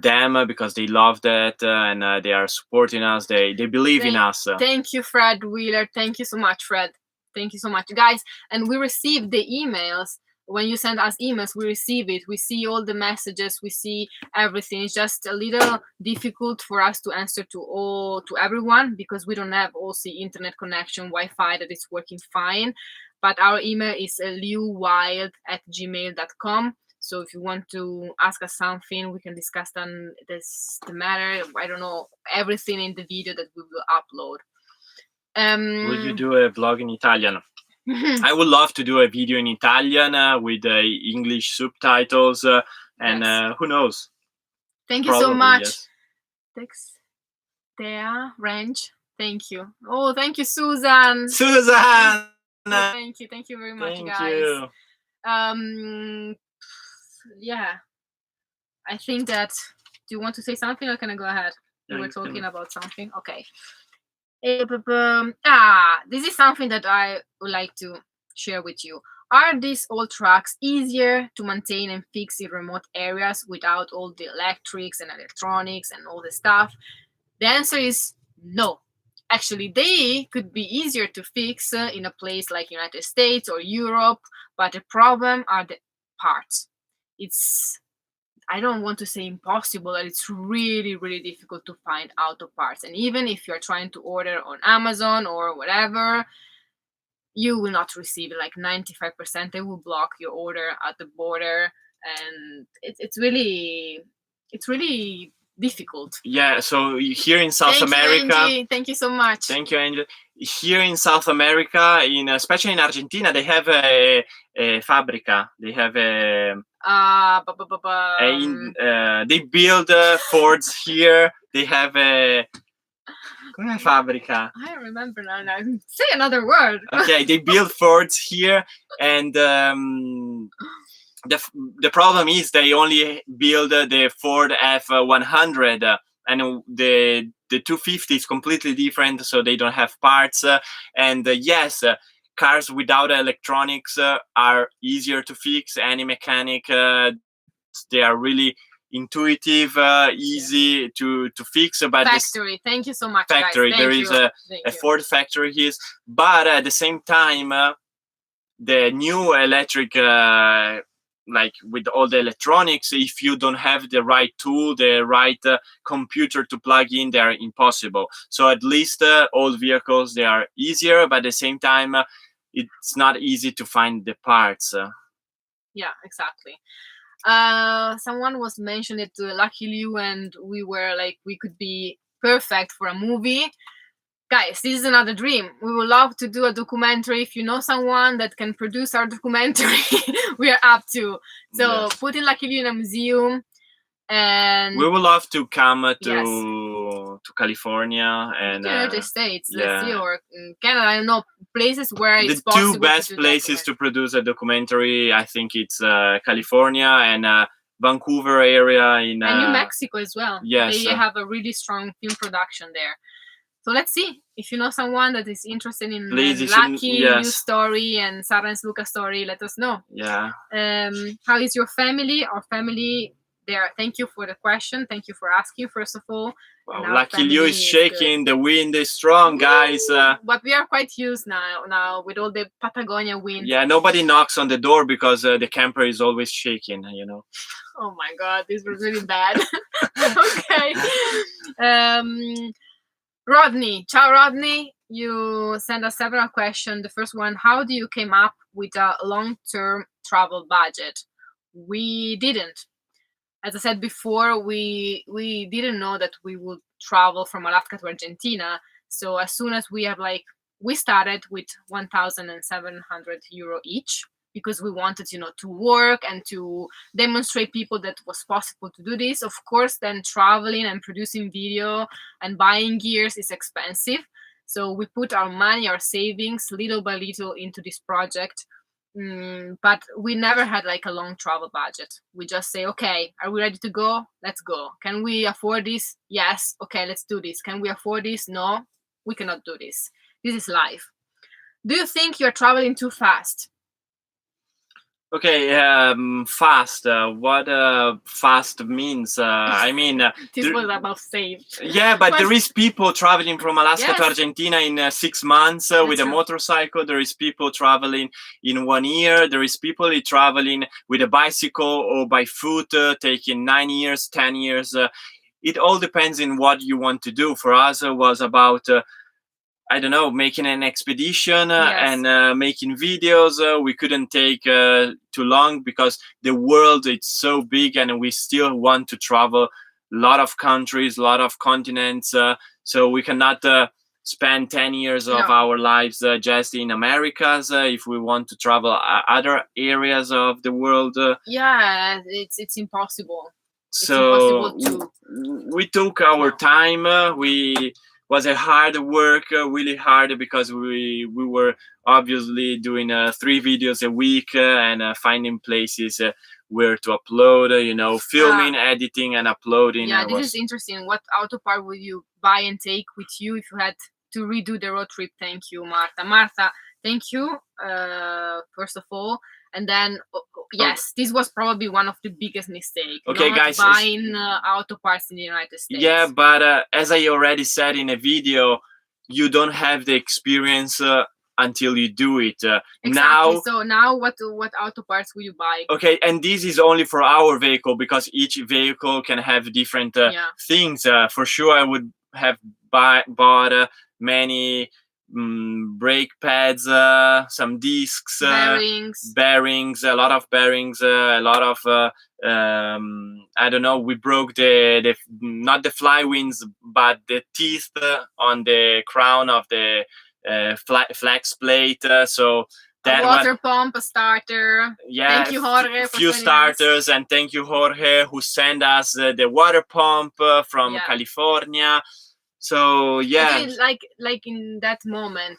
them because they love that and they are supporting us. They believe in us. Thank you, Fred Wheeler. Thank you so much, Fred. Thank you so much, guys. And we received the emails. When you send us emails, we receive it. We see all the messages. We see everything. It's just a little difficult for us to answer to everyone because we don't have also internet connection, Wi-Fi that is working fine. But our email is leawwild@gmail.com. So if you want to ask us something, we can discuss the matter. I don't know, everything in the video that we will upload. Would you do a vlog in Italian? I would love to do a video in Italian with English subtitles and who knows? Thank you so much. Yes. Thea Range. Thank you. Oh, thank you, Susan. Susan! Thank you. Thank you very much, guys. Yeah. I think that, do you want to say something or can I go ahead? We were talking about something. Okay. This is something that I would like to share with you. Are these old trucks easier to maintain and fix in remote areas without all the electrics and electronics and all the stuff? The answer is no. Actually, they could be easier to fix in a place like United States or Europe, but the problem are the parts. It's, I don't want to say impossible, but it's really, really difficult to find auto parts. And even if you're trying to order on Amazon or whatever, you will not receive it. Like 95%, they will block your order at the border. And it's really difficult. Yeah, so here in South America... Angie. Thank you so much. Thank you, Angel. Here in South America, especially in Argentina, they have a fabrica. They have they build Fords here. They have a... Come fabrica? I don't remember now. Say another word. Okay, they build Fords here, and the problem is they only build the Ford F100, and the 250 is completely different, so they don't have parts. Yes, cars without electronics are easier to fix. Any mechanic, they are really intuitive, easy to fix. But factory, thank you so much, factory, guys. There is a Ford factory here, but at the same time, the new electric, like with all the electronics, if you don't have the right tool, the right computer to plug in, they are impossible. So at least old vehicles, they are easier, but at the same time, it's not easy to find the parts. Yeah, exactly. Someone was mentioning it, Lucky Liu, and we were like, we could be perfect for a movie. Guys, this is another dream. We would love to do a documentary. If you know someone that can produce our documentary, we are up to. So put in Lucky Liu in a museum, and we would love to come to California and United States, let's see, or Canada. I don't know, places where it's possible. The two best places to produce a documentary, I think it's California and Vancouver area and New Mexico as well. Yes, they have a really strong film production there. So let's see if you know someone that is interested in Lucky Liu's story and Sara Luca's story. Let us know. Yeah. How is your family? Our family there. Thank you for the question. Thank you for asking. First of all. Wow, Lucky Liu is shaking. The wind is strong, guys. But we are quite used now with all the Patagonia wind. Yeah, nobody knocks on the door because the camper is always shaking. Oh my God, this was really bad. Okay. Rodney, ciao Rodney, you sent us several questions. The first one, how do you came up with a long-term travel budget? We didn't. As I said before, we didn't know that we would travel from Alaska to Argentina. So as soon as we have we started with 1,700 euro each. because we wanted, to work and to demonstrate people that was possible to do this. Of course, then traveling and producing video and buying gears is expensive. So we put our money, our savings, little by little into this project. But we never had like a long travel budget. We just say, okay, are we ready to go? Let's go. Can we afford this? Yes. Okay, let's do this. Can we afford this? No, we cannot do this. This is life. Do you think you're traveling too fast? Okay, fast. What fast means? I mean, this was about safe. Yeah, but there is people traveling from Alaska Yes. to Argentina in 6 months with a motorcycle. There is people traveling in 1 year. There is people traveling with a bicycle or by foot, taking 9 years, 10 years. It all depends on what you want to do. For us, it was about I don't know, making an expedition and making videos. We couldn't take too long because the world is so big and we still want to travel a lot of countries, a lot of continents. So we cannot spend 10 years of our lives just in Americas if we want to travel other areas of the world. Yeah, it's impossible. So it's impossible to... we took our time. Was a hard work, really hard, because we were obviously doing 3 videos a week and finding places where to upload, filming, editing, and uploading. Yeah, this is interesting. What auto part would you buy and take with you if you had to redo the road trip? Thank you, Marta. Marta, thank you, first of all. And then, yes, this was probably one of the biggest mistakes. Okay, not guys. Buying auto parts in the United States. Yeah, but as I already said in a video, you don't have the experience until you do it. Exactly. So now what auto parts will you buy? Okay, and this is only for our vehicle because each vehicle can have different things. For sure, I would have bought many brake pads, some discs, bearings, a lot of bearings, a lot of I don't know, we broke the not the flywheels but the teeth on the crown of the flex plate, so that a water pump, a starter. Yeah, thank you, Jorge, a few starters, and thank you, Jorge, who sent us the water pump from California. So yeah, like in that moment,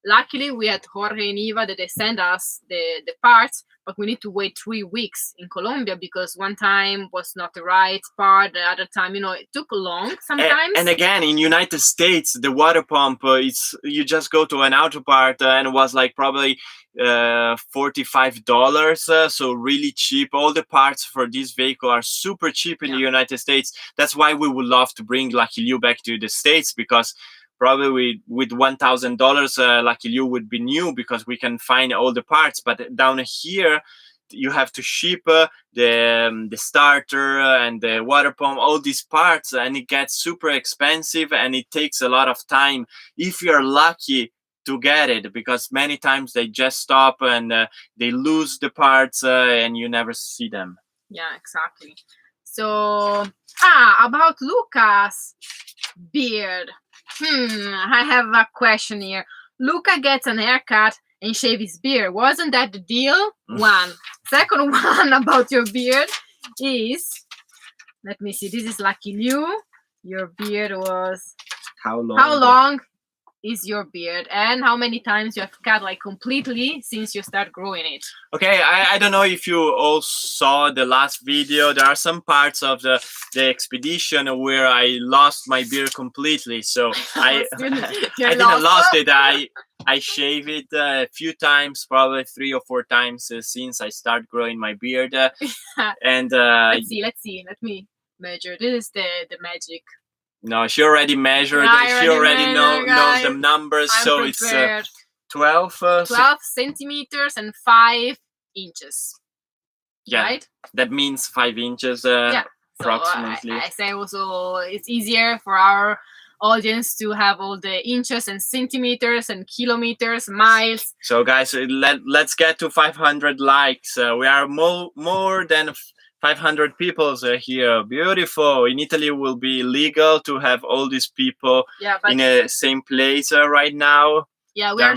luckily we had Jorge and Eva that they sent us the parts, but we need to wait 3 weeks in Colombia because one time was not the right part, the other time, it took long sometimes. And again, in United States, the water pump, you just go to an auto part and it was like probably $45, so really cheap. All the parts for this vehicle are super cheap in the United States. That's why we would love to bring Lucky Liu back to the States, because probably with $1,000 Lucky Liu would be new because we can find all the parts. But down here you have to ship the starter and the water pump, all these parts, and it gets super expensive and it takes a lot of time if you're lucky to get it, because many times they just stop and they lose the parts and you never see them. Yeah, exactly. So about Luca's beard, I have a question here. Luca gets an haircut and shave his beard. Wasn't that the deal? One. Second one about your beard is, let me see, this is Lucky Liu. Your beard was... How long is your beard, and how many times you have cut like completely since you start growing it? Okay, I don't know if you all saw the last video. There are some parts of the expedition where I lost my beard completely, so I didn't lost it. I shave it a few times, probably 3 or 4 times since I start growing my beard. And let's see, let me measure. This is the magic. No, she already measured. She already knows the numbers. So prepared. It's 12 centimeters and 5 inches. Yeah, right? That means 5 inches approximately. So I say also it's easier for our audience to have all the inches and centimeters and kilometers, miles. So guys, let's get to 500 likes. We are more than 500 people here. Beautiful. In Italy, it will be legal to have all these people in the same place right now. Yeah, we are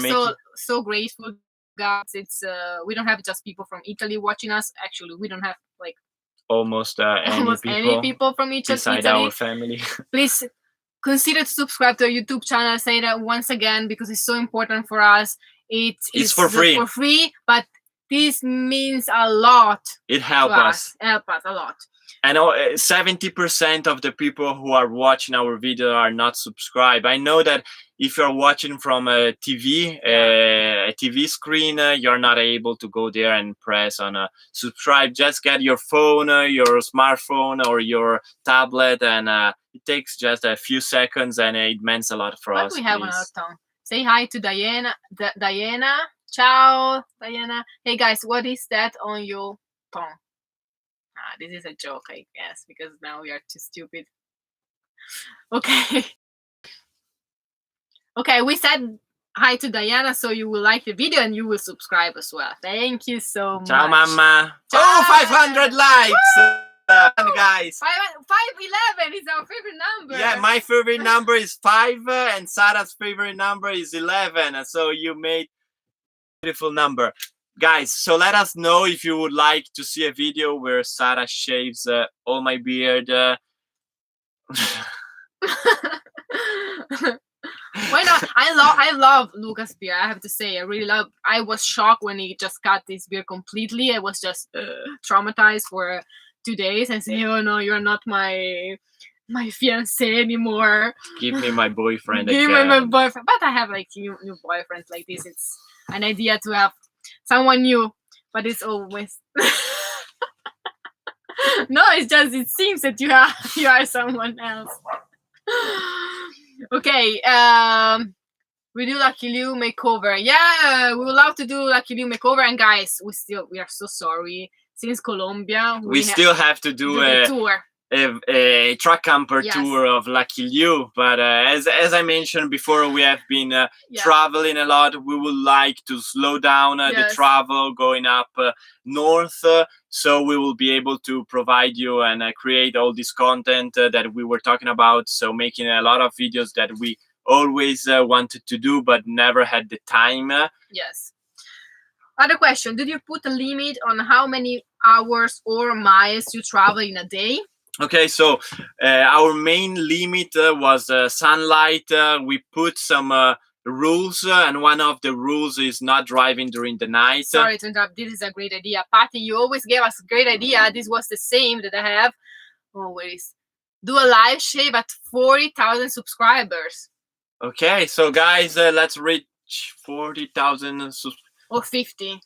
so grateful guys. It's we don't have just people from Italy watching us. Actually, we don't have like almost any people from beside Italy. our family. Please consider to subscribe to our YouTube channel. I say that once again because it's so important for us. It's for free. For free, but this means a lot. It helps us. Help us a lot. I know 70% of the people who are watching our video are not subscribed. I know that if you're watching from a TV, a TV screen, you're not able to go there and press on subscribe. Just get your phone, your smartphone, or your tablet, and it takes just a few seconds, and it means a lot for us. We have another tongue. Say hi to Diana. Diana. Ciao, Diana. Hey guys, what is that on your tongue? This is a joke, I guess, because now we are too stupid. Okay. Okay, we said hi to Diana, so you will like the video and you will subscribe as well. Thank you so much. Ciao, Mama. Ciao. Oh, 500 likes. Guys. 511 is our favorite number. Yeah, my favorite number is 5 and Sara's favorite number is 11. So you made a beautiful number. Guys, so let us know if you would like to see a video where Sara shaves all my beard. Why not? I love Luca's beard. I have to say, I was shocked when he just cut his beard completely. I was just traumatized for 2 days and say, "Oh no, you're not my fiancé anymore. Give me my boyfriend Give again." me my boyfriend." But I have like new boyfriends like this. It's an idea to have someone new, but it's always no. It's just it seems that you are someone else. Okay, we do Lucky Liu makeover. Yeah, we would love to do Lucky Liu makeover. And guys, we are so sorry. Since Colombia, we still have to do a tour. A truck camper tour of Lucky Liu, but as I mentioned before, we have been traveling a lot. We would like to slow down the travel going up north, so we will be able to provide you and create all this content that we were talking about. So making a lot of videos that we always wanted to do but never had the time. Yes. Other question: did you put a limit on how many hours or miles you travel in a day? Okay, so our main limit was sunlight. We put some rules, and one of the rules is not driving during the night. Sorry to interrupt. This is a great idea, Patty. You always gave us a great idea. This was the same that I have always. Do a live shave at 40,000 subscribers. Okay, so guys, let's reach 40,000 or 50.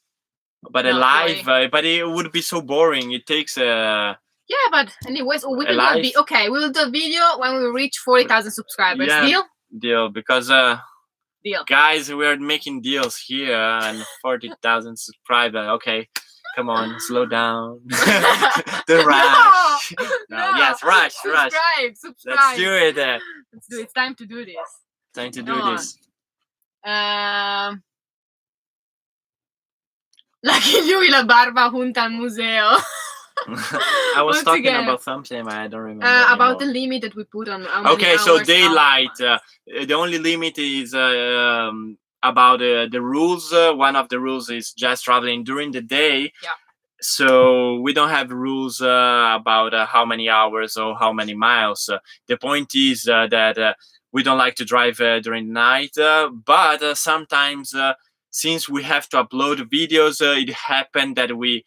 But a live, but it would be so boring. It takes a. Yeah, but anyways, we will do okay. We will do a video when we reach 40,000 subscribers. Yeah, deal, because deal. Guys, we are making deals here and 40,000 subscribers. Okay, come on, slow down. The rush. No. Yes, rush. Subscribe. Let's do it. Let's do it. It's time to do this. Time to do this. Lucky Liu y la barba junta al museo. I was talking about something, but I don't remember. About the limit that we put on. Okay, so daylight. The only limit is about the rules. One of the rules is just traveling during the day. Yeah. So we don't have rules about how many hours or how many miles. The point is that we don't like to drive during the night, but sometimes since we have to upload videos, it happened that we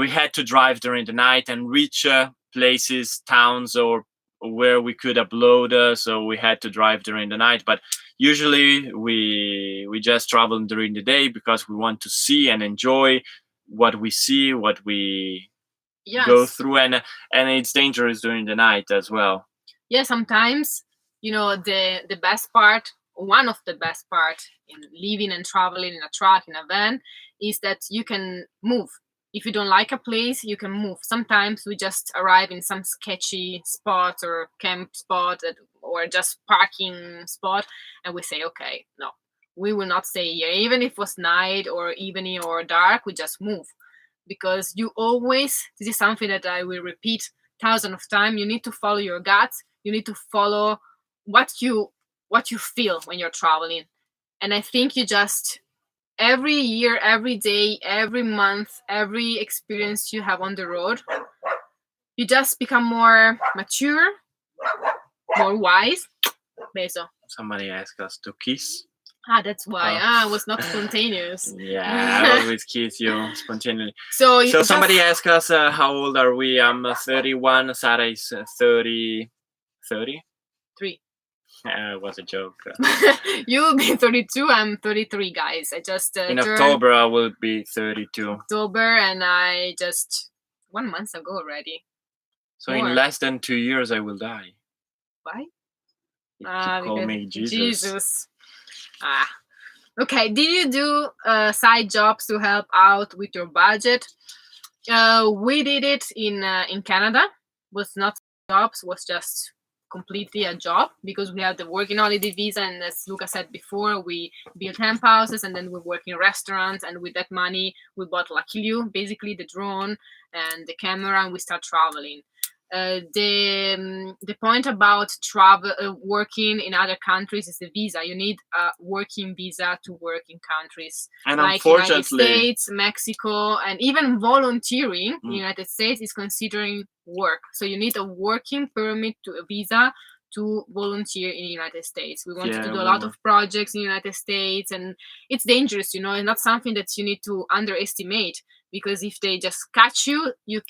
had to drive during the night and reach places, towns, or where we could upload. So we had to drive during the night. But usually we just travel during the day because we want to see and enjoy what we see, what we go through, and it's dangerous during the night as well. Yeah, sometimes the best part, one of the best part in living and traveling in a truck, in a van, is that you can move. If you don't like a place, you can move. Sometimes we just arrive in some sketchy spot or camp spot or just parking spot, and we say, okay, no, we will not stay here. Even if it was night or evening or dark, we just move. Because you always, this is something that I will repeat thousands of times, you need to follow your gut. You need to follow what you feel when you're traveling. And I think you just every year, every day, every month, every experience you have on the road, you just become more mature, more wise. Beso. Somebody asked us to kiss. Ah, that's why. Oh. It was not spontaneous. Yeah, I always kiss you spontaneously. So somebody asked us how old are we? I'm 31. Sara is 30. 30? 3. It was a joke. You'll be 32. I'm 33, guys. I just in October I will be 32. October, and I just 1 month ago already. So in less than 2 years I will die. Why? You call me Jesus. Okay. Did you do side jobs to help out with your budget? We did it in Canada. Was not jobs. Was just completely a job because we had the working holiday visa, and as Luca said before, we built hemp houses and then we work in restaurants, and with that money we bought Lucky You, basically the drone and the camera, and we start traveling. The point about travel working in other countries is the visa. You need a working visa to work in countries and like unfortunately, United States, Mexico, and even volunteering in the United States is considering work. So you need a working permit to a visa to volunteer in the United States. We wanted to do a lot of projects in the United States, and it's dangerous, you know, and not something that you need to underestimate, because if they just catch you, you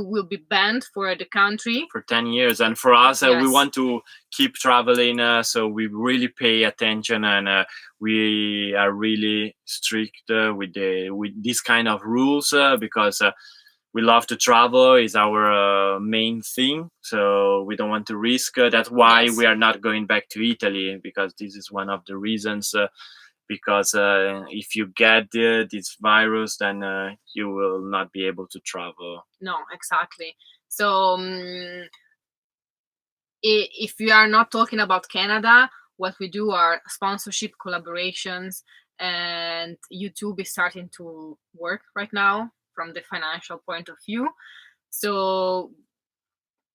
will be banned for the country for 10 years. And for us, Yes. we want to keep traveling, so we really pay attention, and we are really strict with this kind of rules, because we love to travel. Is our main thing, so we don't want to risk. That's why Yes. we are not going back to Italy, because this is one of the reasons. Because if you get this virus, then you will not be able to travel. No, exactly. So if we are not talking about Canada, what we do are sponsorship collaborations, and YouTube is starting to work right now from the financial point of view. So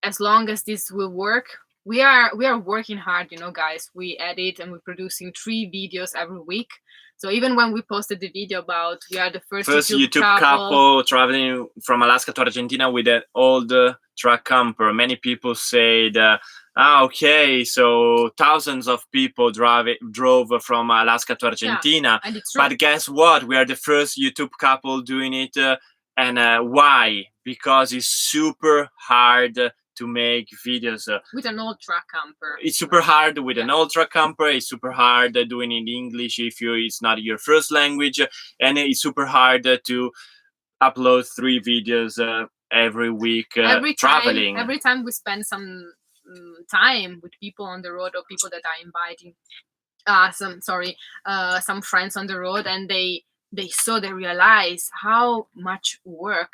as long as this will work, we are working hard, you know, guys. We edit and we're producing 3 videos every week. So even when we posted the video about we are the first YouTube couple traveling from Alaska to Argentina with an old truck camper, many people said, okay, so thousands of people drove from Alaska to Argentina. And it's true. But guess what? We are the first YouTube couple doing it. And why? Because it's super hard to make videos with an old truck camper. It's super hard with an old truck camper. It's super hard doing it in English if it's not your first language, and it's super hard to upload 3 videos every week traveling. Every time we spend some time with people on the road, or people that are inviting some friends on the road, and they realize how much work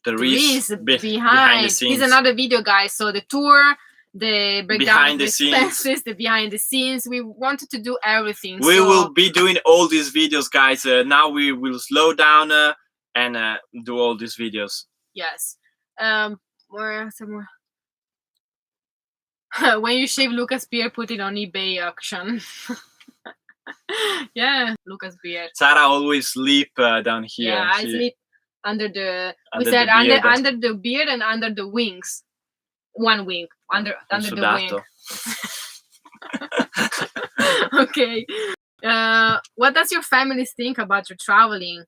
there is behind the scenes. Here's another video, guys. So the tour, the breakdown of the expenses, the behind the scenes. We wanted to do everything. We will be doing all these videos, guys. Now we will slow down and do all these videos. Yes. Some more. When you shave Luca's beard, put it on eBay auction. Yeah, Luca's beard. Sara always sleep down here. Yeah, I sleep under the under the beard and under the wings. One wing under the wing. Okay. What does your family think about your traveling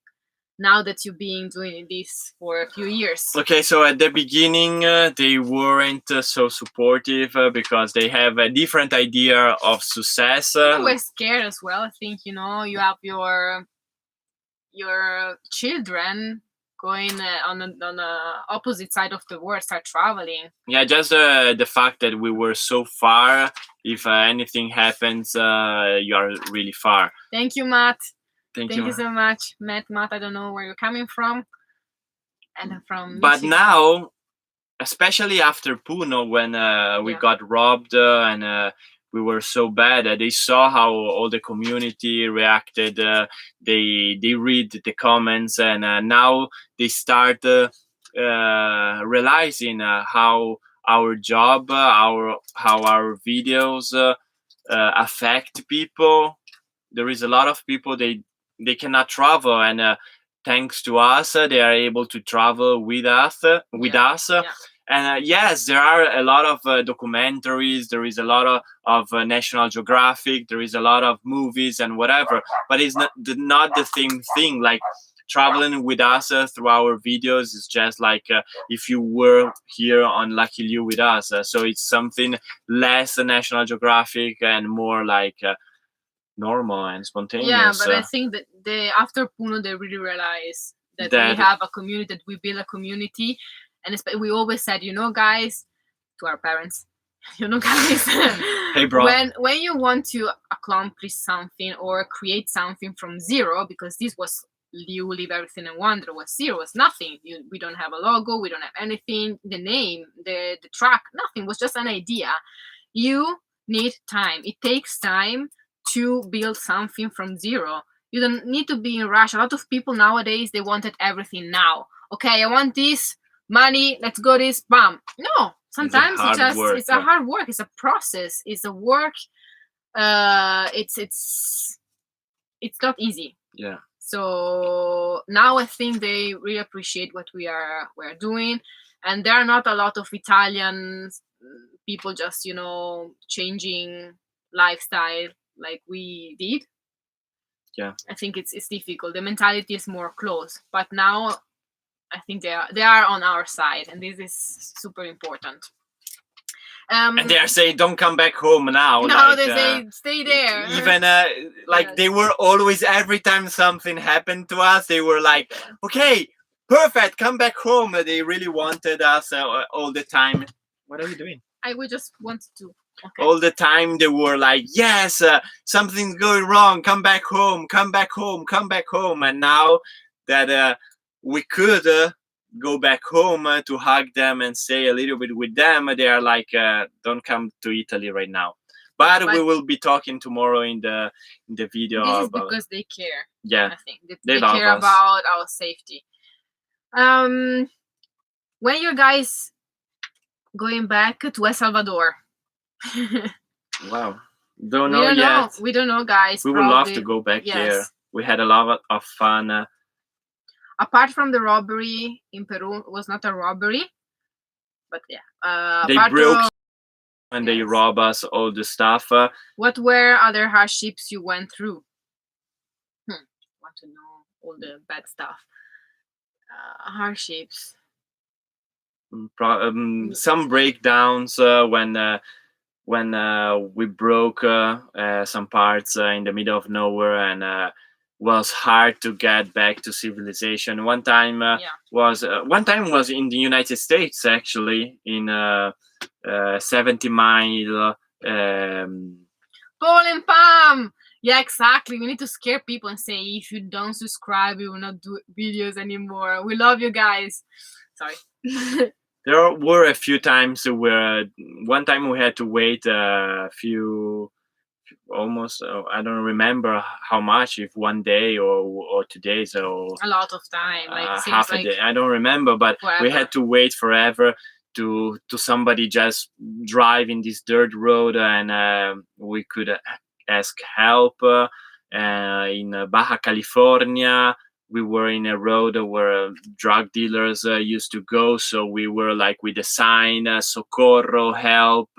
now that you've been doing this for a few years? Okay, so at the beginning they weren't so supportive because they have a different idea of success. They were scared as well. I think, you know, you have your children going on the opposite side of the world, start traveling. Yeah, just the fact that we were so far. If anything happens, you are really far. Thank you, Matt. Thank you so much, Matt. I don't know where you're coming from. And I'm from But Michigan. now, especially after Puno, when we got robbed and we were so bad, they saw how all the community reacted. They read the comments, and now they start realizing how our job, how our videos affect people. there is a lot of people they cannot travel, and thanks to us, they are able to travel with us. And yes, there are a lot of documentaries. There is a lot of National Geographic. There is a lot of movies and whatever. But it's not the same thing. Like traveling with us through our videos is just like if you were here on Lucky You with us. So it's something less National Geographic and more like normal and spontaneous. Yeah, but I think that after Puno, they really realize that we have a community, that we build a community. And we always said, guys, to our parents, guys, hey, bro. When you want to accomplish something or create something from zero, because this was Leave Everything and Wander was zero, was nothing. We don't have a logo, we don't have anything, the name, the track, nothing. It was just an idea. You need time. It takes time to build something from zero. You don't need to be in a rush. A lot of people nowadays, they wanted everything now. Okay, I want this. Money, let's go this, bam. No, sometimes it's a hard work. It's a process. It's a work. It's not easy. Yeah. So now I think they really appreciate what we're doing, and there are not a lot of Italian people just changing lifestyle like we did. Yeah. I think it's difficult. The mentality is more close, but now I think they are on our side, and this is super important. And they are saying, "Don't come back home now." No, they say, "Stay there." Even they were always, every time something happened to us, they were like, "Okay, perfect, come back home." They really wanted us all the time. What are you doing? We just wanted to. Okay. All the time they were like, "Yes, something's going wrong. Come back home. Come back home. Come back home." And now that we could go back home to hug them and stay a little bit with them, they are like, "Don't come to Italy right now." But we will be talking tomorrow in the video. This is because they care. Yeah, I think they care about our safety. When you guys going back to El Salvador? Wow, don't know yet. We don't know, guys. We would love to go back there. We had a lot of fun. Apart from the robbery in Peru, it was not a robbery, but yeah. They broke and they robbed us all the stuff. What were other hardships you went through? Want to know all the bad stuff. Hardships. Some breakdowns when we broke some parts in the middle of nowhere, and was hard to get back to civilization. One time was in the United States, actually, in 70 mile. Paul and Pam. Yeah, exactly. We need to scare people and say, if you don't subscribe, we will not do videos anymore. We love you guys. Sorry. There were a few times where one time we had to wait a few, almost, I don't remember how much, if 1 day or 2 days, or a lot of time, like half a day. I don't remember, but forever. We had to wait forever to somebody just drive in this dirt road, and we could ask help. In Baja California, we were in a road where drug dealers used to go, so we were like with a sign, "Socorro, help,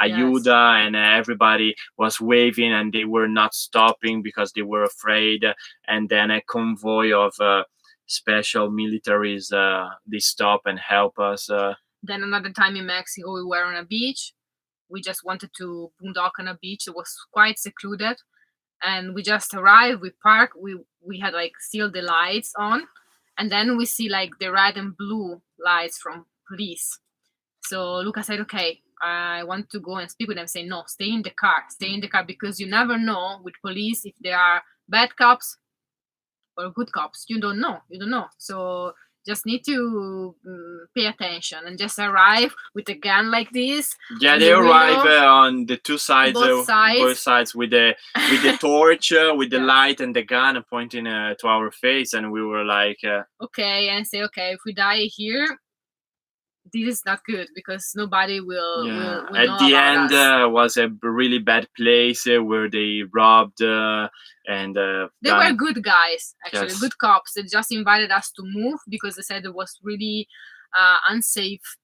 ayuda," and everybody was waving, and they were not stopping because they were afraid. And then a convoy of special militaries, they stop and help us. Then another time in Mexico, we were on a beach. We just wanted to boondock on a beach. It was quite secluded. And we just arrived, we parked, we had like still the lights on, and then we see like the red and blue lights from police. So Luca said, "Okay, I want to go and speak with them." Say, "No, stay in the car, because you never know with police if they are bad cops or good cops. You don't know. So just need to pay attention," and just arrive with a gun like this. Yeah, they arrive on the two sides, both sides with the torch, with the light and the gun pointing to our face, and we were like, "Okay," and I say, "Okay, if we die here, this is not good because nobody will know At the about end, us. was a really bad place where they robbed and They were good guys, actually, Yes. good cops. They just invited us to move because they said it was really unsafe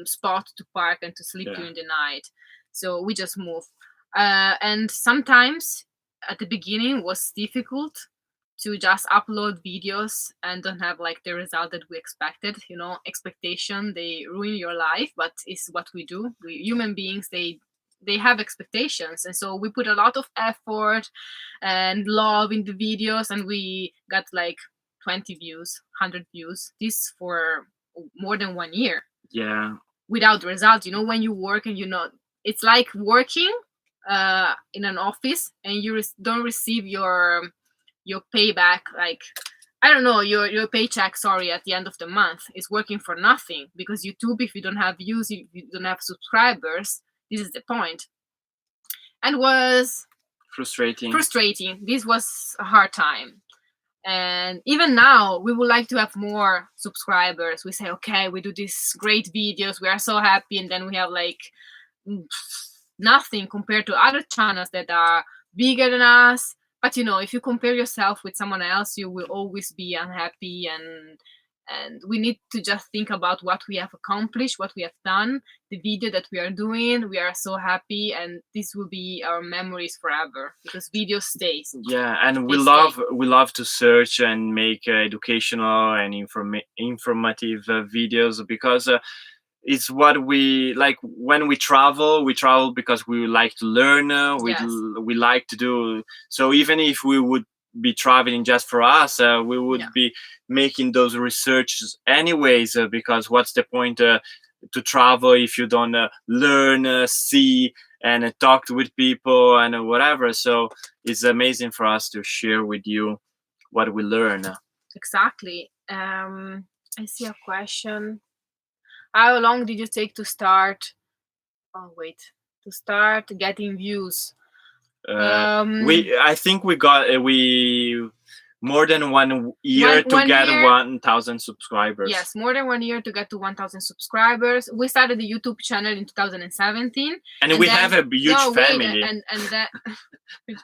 spot to park and to sleep Yeah. during the night. So we just moved. And sometimes at the beginning was difficult to just upload videos and don't have like the result that we expected. You know, expectation, they ruin your life, but it's what we do. We human beings, they have expectations, and so we put a lot of effort and love in the videos, and we got like 20 views, 100 views, this for more than 1 year Yeah. without result. You know, when you work and it's like working in an office and you don't receive your payback, like I don't know, your paycheck, sorry, at the end of the month. Is working for nothing because YouTube, if you don't have views, if you don't have subscribers, this is the point. And was Frustrating. This was a hard time. And even now we would like to have more subscribers. We say, okay, we do these great videos, we are so happy, and then we have like nothing compared to other channels that are bigger than us. But you know, if you compare yourself with someone else, you will always be unhappy, and we need to just think about what we have accomplished, what we have done, the video that we are doing. We are so happy, and this will be our memories forever because video stays. Yeah, and we They love to search and make educational and informative videos because it's what we like. When we travel because we like to learn. Yes. We like to do so. Even if we would be traveling just for us, we would be making those researches anyways, because what's the point to travel if you don't learn, see, and talk with people and whatever. So it's amazing for us to share with you what we learn. Exactly. I see a question. How long did you take to start? Oh wait, to start getting views. I think we got more than 1 year to get 1,000 subscribers. Yes, more than 1 year to get to 1,000 subscribers. We started the YouTube channel in 2017, and we have a huge family. And then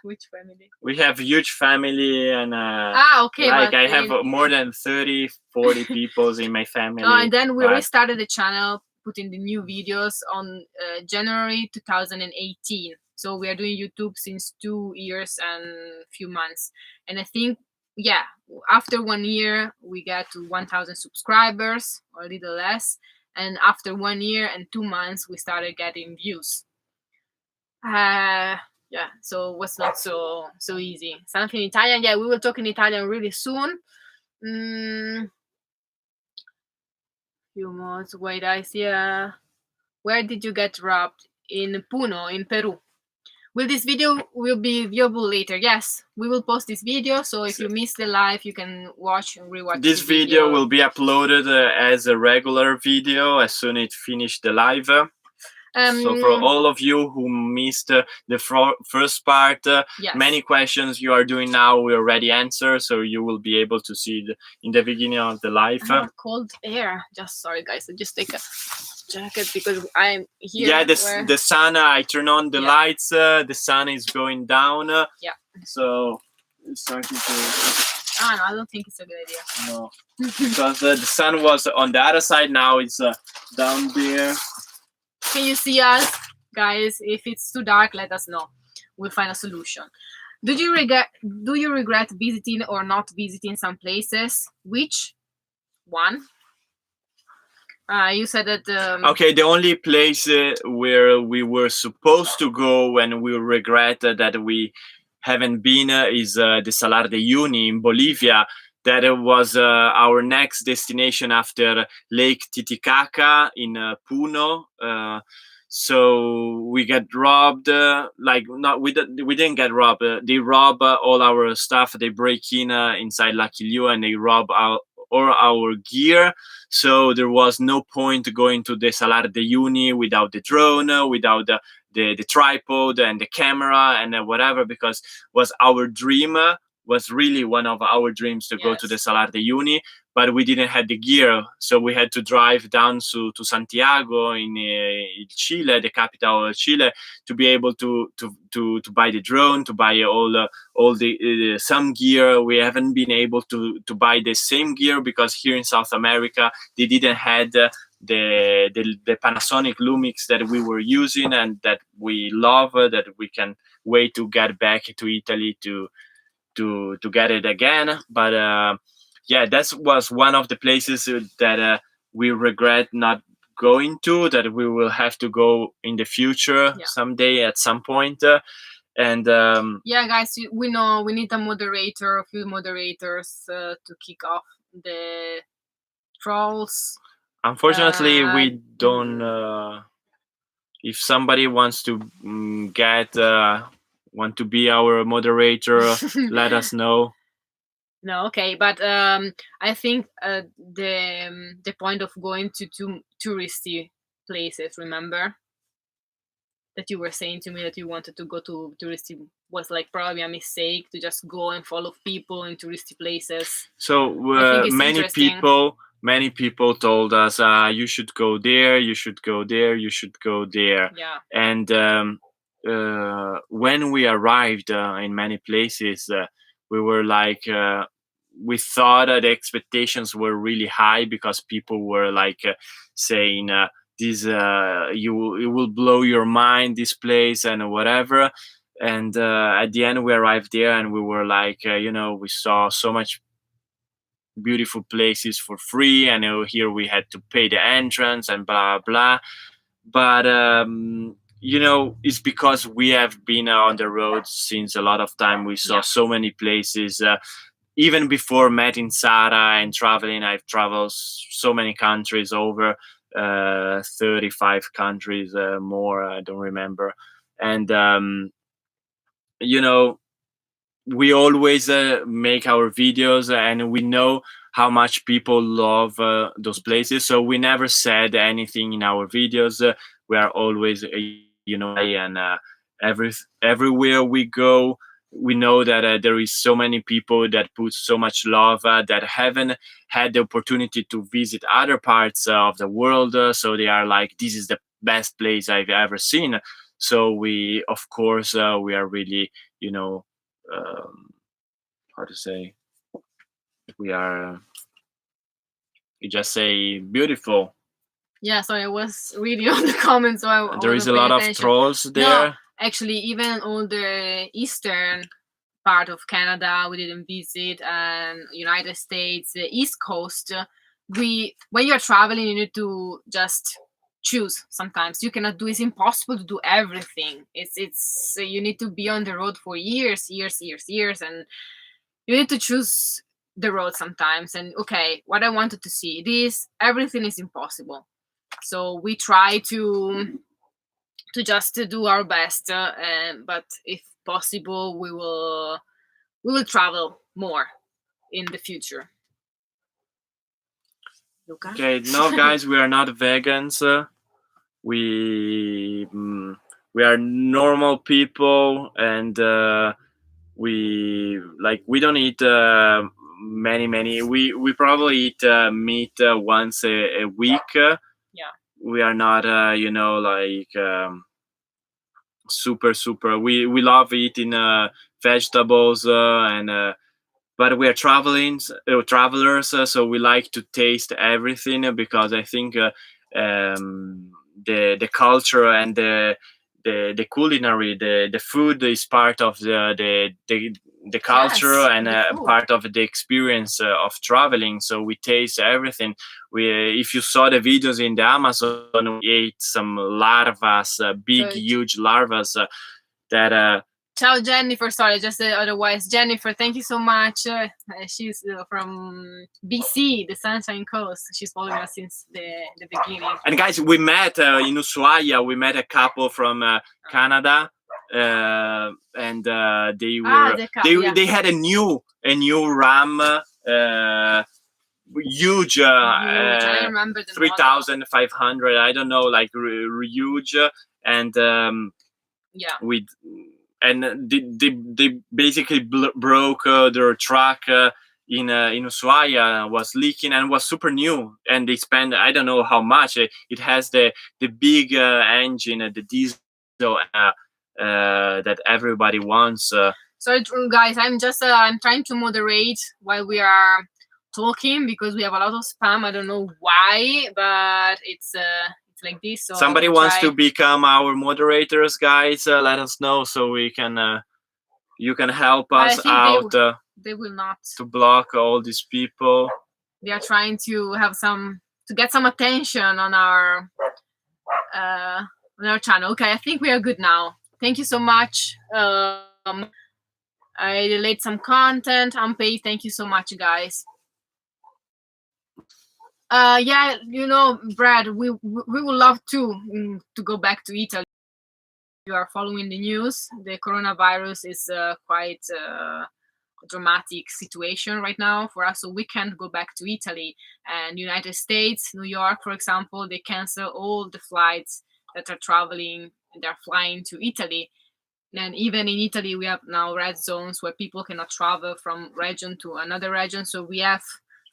which family? We have a huge family, and okay, like I have more than 30, 40 people in my family. And then we restarted the channel, putting the new videos on January 2018. So we are doing YouTube since 2 years and a few months. And I think, after 1 year, we got to 1,000 subscribers, or a little less. And after 1 year and 2 months, we started getting views. So it was not so easy. Something in Italian. Yeah, we will talk in Italian really soon. Few months. Wait, I see. Where did you get robbed? In Puno, in Peru. This video will be viewable later. Yes, we will post this video. So if you missed the live, you can watch and rewatch. This video will be uploaded as a regular video as soon as it finishes the live. So for all of you who missed the first part, many questions you are doing now we already answered, so you will be able to see it in the beginning of the live. Cold air. Just sorry, guys. I just take a jacket because I'm here. Yeah, the sun. I turn on the lights. The sun is going down. So it's starting to. No, I don't think it's a good idea. No, because the sun was on the other side. Now it's down there. Can you see us, guys? If it's too dark, let us know. We'll find a solution. Do you regret visiting or not visiting some places? Which one? You said that. Okay, the only place where we were supposed to go and we regret that we haven't been is the Salar de Uyuni in Bolivia. That was our next destination after Lake Titicaca in Puno. So we got robbed. We didn't get robbed. They rob all our stuff. They break in inside Lucky Liu and they rob all our gear. So there was no point going to the Salar de Uyuni without the drone, without the tripod and the camera and whatever, because was our dream. Was really one of our dreams to go to the Salar de Uyuni, but we didn't have the gear, so we had to drive down to Santiago in Chile, the capital of Chile, to be able to buy the drone, to buy all the some gear. We haven't been able to buy the same gear because here in South America they didn't had the Panasonic Lumix that we were using and that we love, that we can wait to get back to Italy to get it again. But yeah, that was one of the places that we regret not going to, that we will have to go in the future someday at some point. And yeah, guys, we know we need a few moderators to kick off the trolls. Unfortunately, we don't. If somebody wants to want to be our moderator, let us know. No, okay, but I think the point of going to touristy places, remember that you were saying to me that you wanted to go to touristy, was like probably a mistake to just go and follow people in touristy places. So many people told us, you should go there, you should go there, you should go there. Yeah. And when we arrived in many places, we were like, we thought the expectations were really high because people were like saying, this it will blow your mind, this place and whatever. And at the end we arrived there and we were like, we saw so much beautiful places for free, and here we had to pay the entrance and blah blah. But it's because we have been on the road since a lot of time. We saw so many places. Even before meeting Sara and traveling, I've traveled so many countries, over 35 countries, more, I don't remember. And we always make our videos, and we know how much people love those places, so we never said anything in our videos. We are always and everywhere we go, we know that there is so many people that put so much love, that haven't had the opportunity to visit other parts of the world, so they are like, this is the best place I've ever seen. So we, of course, we are really, how to say, we just say beautiful. Yeah, sorry, I was reading on the comments, so there is a lot of trolls there. No, actually, even all the eastern part of Canada we didn't visit, and United States, the East Coast. When you're traveling, you need to just choose. Sometimes you cannot do. It's impossible to do everything. It's you need to be on the road for years, and you need to choose the road sometimes. And okay, what I wanted to see, everything is impossible. So we try to just do our best, but if possible, we will travel more in the future. Luca? Okay, no, guys, we are not vegans. We are normal people, and we don't eat many. We probably eat meat once a week. Yeah. We are not super. We love eating vegetables, and but we are travelers, so we like to taste everything, because I think the culture and the culinary, the food is part of the culture, Yes, and part of the experience of traveling. So we taste everything. If you saw the videos in the Amazon, we ate some larvas, huge larvas that. Ciao, Jennifer. Sorry, just otherwise. Jennifer, thank you so much. She's from BC, the Sunshine Coast. She's following us since the beginning. And guys, we met in Ushuaia. We met a couple from Canada, and they were they had a new ram, huge, I remember 3,500. I don't know, like huge, and and they basically broke their truck in Ushuaia was leaking and was super new, and they spent I don't know how much. It has the big engine, the diesel that everybody wants. Sorry, guys, I'm just I'm trying to moderate while we are talking because we have a lot of spam. I don't know why, but it's like this. So somebody wants to become our moderators, guys. Let us know so we can. You can help us out. They will not to block all these people. They are trying to have to get some attention on our channel. Okay, I think we are good now. Thank you so much. I delayed some content. Unpaid. Thank you so much, guys. Yeah, you know, Brad, we would love to go back to Italy. You are following the news. The coronavirus is quite a dramatic situation right now for us, so we can't go back to Italy. And United States, New York, for example, they cancel all the flights that are traveling. They're flying to Italy. And even in Italy, we have now red zones where people cannot travel from region to another region. So we have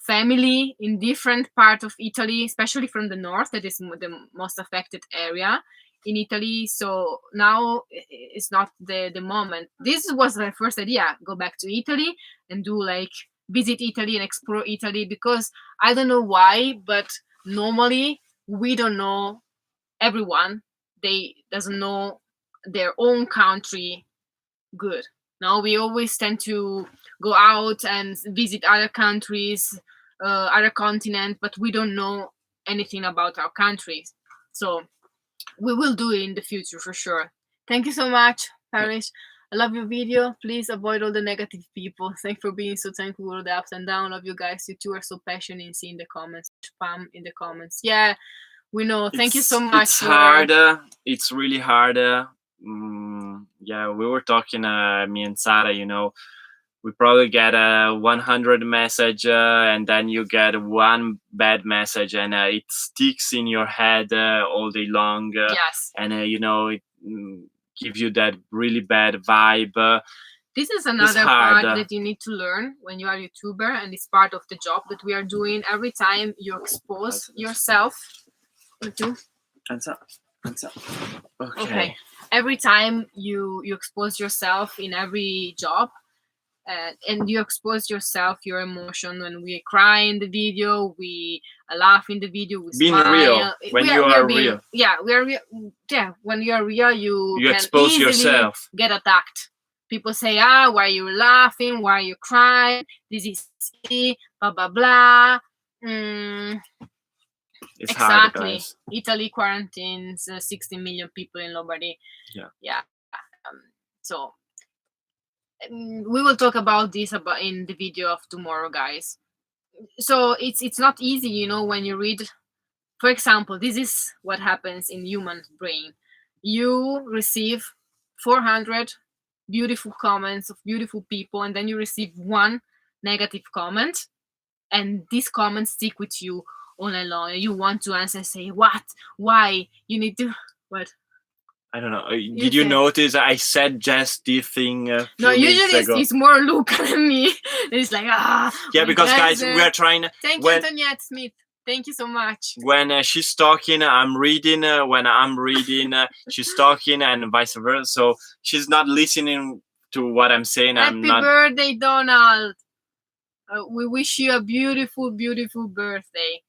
family in different parts of Italy, especially from the north, that is the most affected area in Italy. So now it's not the moment. This was my first idea, go back to Italy and do like visit Italy and explore Italy, because I don't know why, but normally we don't know everyone. They doesn't know their own country good. Now we always tend to go out and visit other countries, other continents, but we don't know anything about our countries. So we will do it in the future for sure. Thank you so much, Paris. I love your video. Please avoid all the negative people. Thanks for being so thankful for the ups and downs. Love you guys. You two are so passionate in seeing the comments. Spam in the comments. Yeah, we know. Thank you so much. It's hard. It's really hard. Yeah, we were talking, me and Sara, you know, we probably get a 100 message and then you get one bad message and it sticks in your head all day long. Yes. And, you know, it gives you that really bad vibe. This is another part that you need to learn when you are a YouTuber, and it's part of the job that we are doing. Every time you expose yourself into... Okay. Every time you expose yourself in every job, and you expose yourself, your emotion. When we cry in the video, we laugh in the video, we being smile. Real. When you are real. Yeah, we are real. Yeah, when you are real, you can expose easily yourself. Get attacked. People say, why are you laughing? Why are you crying? This is easy, blah blah blah. It's exactly. Hard, guys. Italy quarantines 16 million people in Lombardy. Yeah. So we will talk about this in the video of tomorrow, guys. So it's not easy, you know, when you read, for example, this is what happens in human brain. You receive 400 beautiful comments of beautiful people, and then you receive one negative comment, and these comments stick with you all night long. You want to answer and say, what? Why? You need to... What? I don't know. Did you notice I said just this thing? No, usually it's more Luca than me. It's like, yeah, because guys, we are trying. Thank you, Antoniette Smith. Thank you so much. When she's talking, I'm reading. When I'm reading, she's talking, and vice versa. So she's not listening to what I'm saying. Happy birthday, Donald. We wish you a beautiful, beautiful birthday.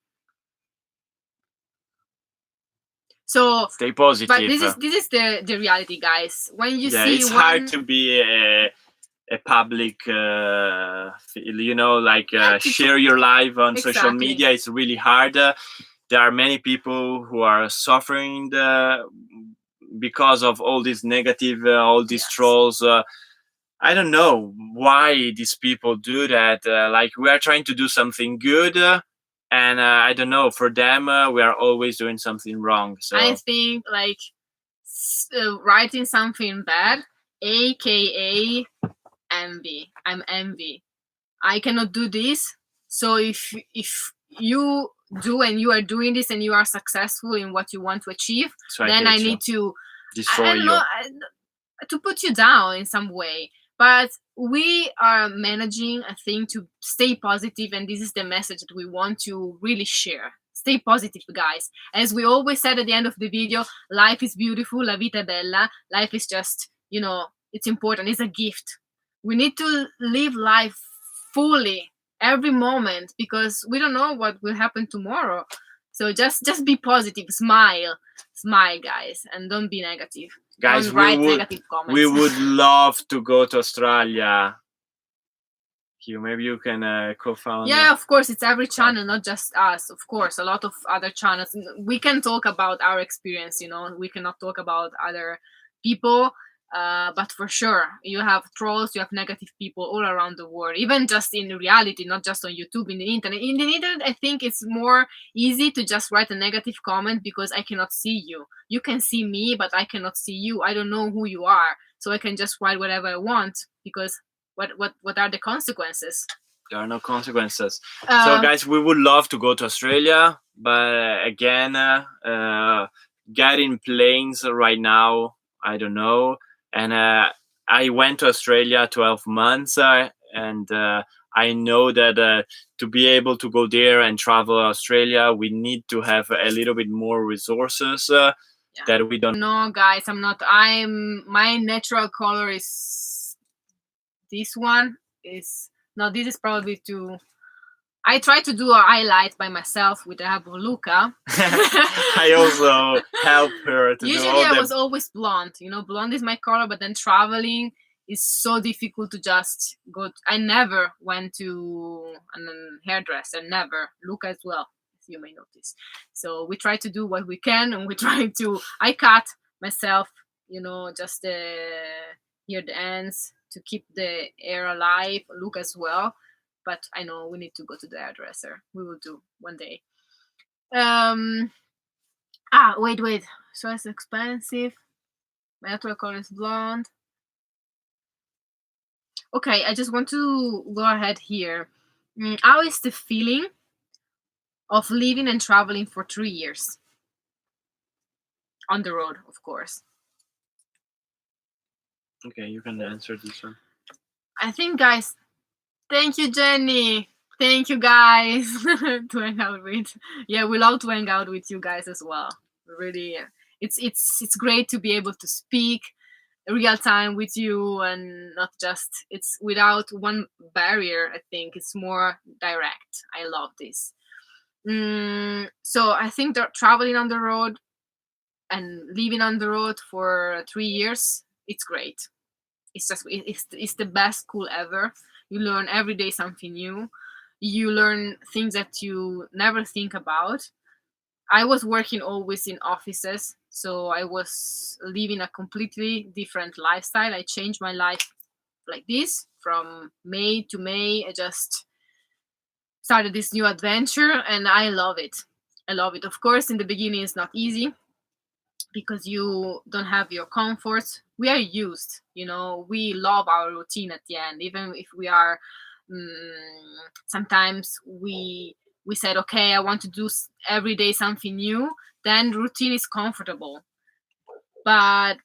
So stay positive. But this is the reality, guys. When you see it's hard to be a public, you know, like share your life on social media. It's really hard. There are many people who are suffering because of all these negative, all these trolls. I don't know why these people do that. Like, we are trying to do something good. And I don't know, for them, we are always doing something wrong. So I think, like, writing something bad, aka envy. I'm envy. I cannot do this. So if you do and you are doing this and you are successful in what you want to achieve, so then I need to destroy you. To put you down in some way. But we are managing, I think, to stay positive, and this is the message that we want to really share. Stay positive, guys. As we always said at the end of the video, life is beautiful, la vita è bella. Life is just, it's important, it's a gift. We need to live life fully, every moment, because we don't know what will happen tomorrow. So just be positive, smile, guys, and don't be negative. Guys, don't write negative comments. we would love to go to Australia. Hugh, maybe you can co-found. Yeah, of course, it's every channel, not just us. Of course, a lot of other channels. We can talk about our experience, we cannot talk about other people. But for sure, you have trolls, you have negative people all around the world, even just in reality, not just on YouTube, in the internet. In the internet, I think it's more easy to just write a negative comment because I cannot see you. You can see me, but I cannot see you. I don't know who you are, so I can just write whatever I want because what are the consequences? There are no consequences. So guys, we would love to go to Australia, but again, getting planes right now, I don't know. And I went to Australia 12 months, and I know that to be able to go there and travel to Australia, we need to have a little bit more resources that we don't. No, guys, my natural color is this one. This is probably too. I try to do a highlight by myself with the help of Luca. I also help her to Usually do all I was always blonde. Blonde is my color, but then traveling is so difficult to just go. I never went to a hairdresser, never. Luca as well, as you may notice. So we try to do what we can, and we try to. I cut myself, just here the ends to keep the hair alive. Luca as well. But I know we need to go to the hairdresser. We will do one day. Wait. So it's expensive. My natural color is blonde. Okay, I just want to go ahead here. How is the feeling of living and traveling for 3 years? On the road, of course. Okay, you can answer this one. I think, guys, thank you, Jenny. Thank you, guys, to hang out with. Yeah, we love to hang out with you guys as well. Really, it's great to be able to speak real time with you and not just it's without one barrier. I think it's more direct. I love this. So I think that traveling on the road and living on the road for 3 years, it's great. It's the best school ever. You learn every day something new. You learn things that you never think about. I was working always in offices, so I was living a completely different lifestyle. I changed my life like this from May to May. I just started this new adventure, and I love it. Of course, in the beginning, it's not easy because you don't have your comforts. We are used, we love our routine at the end, even if we are sometimes we said, okay, I want to do every day something new, then routine is comfortable. But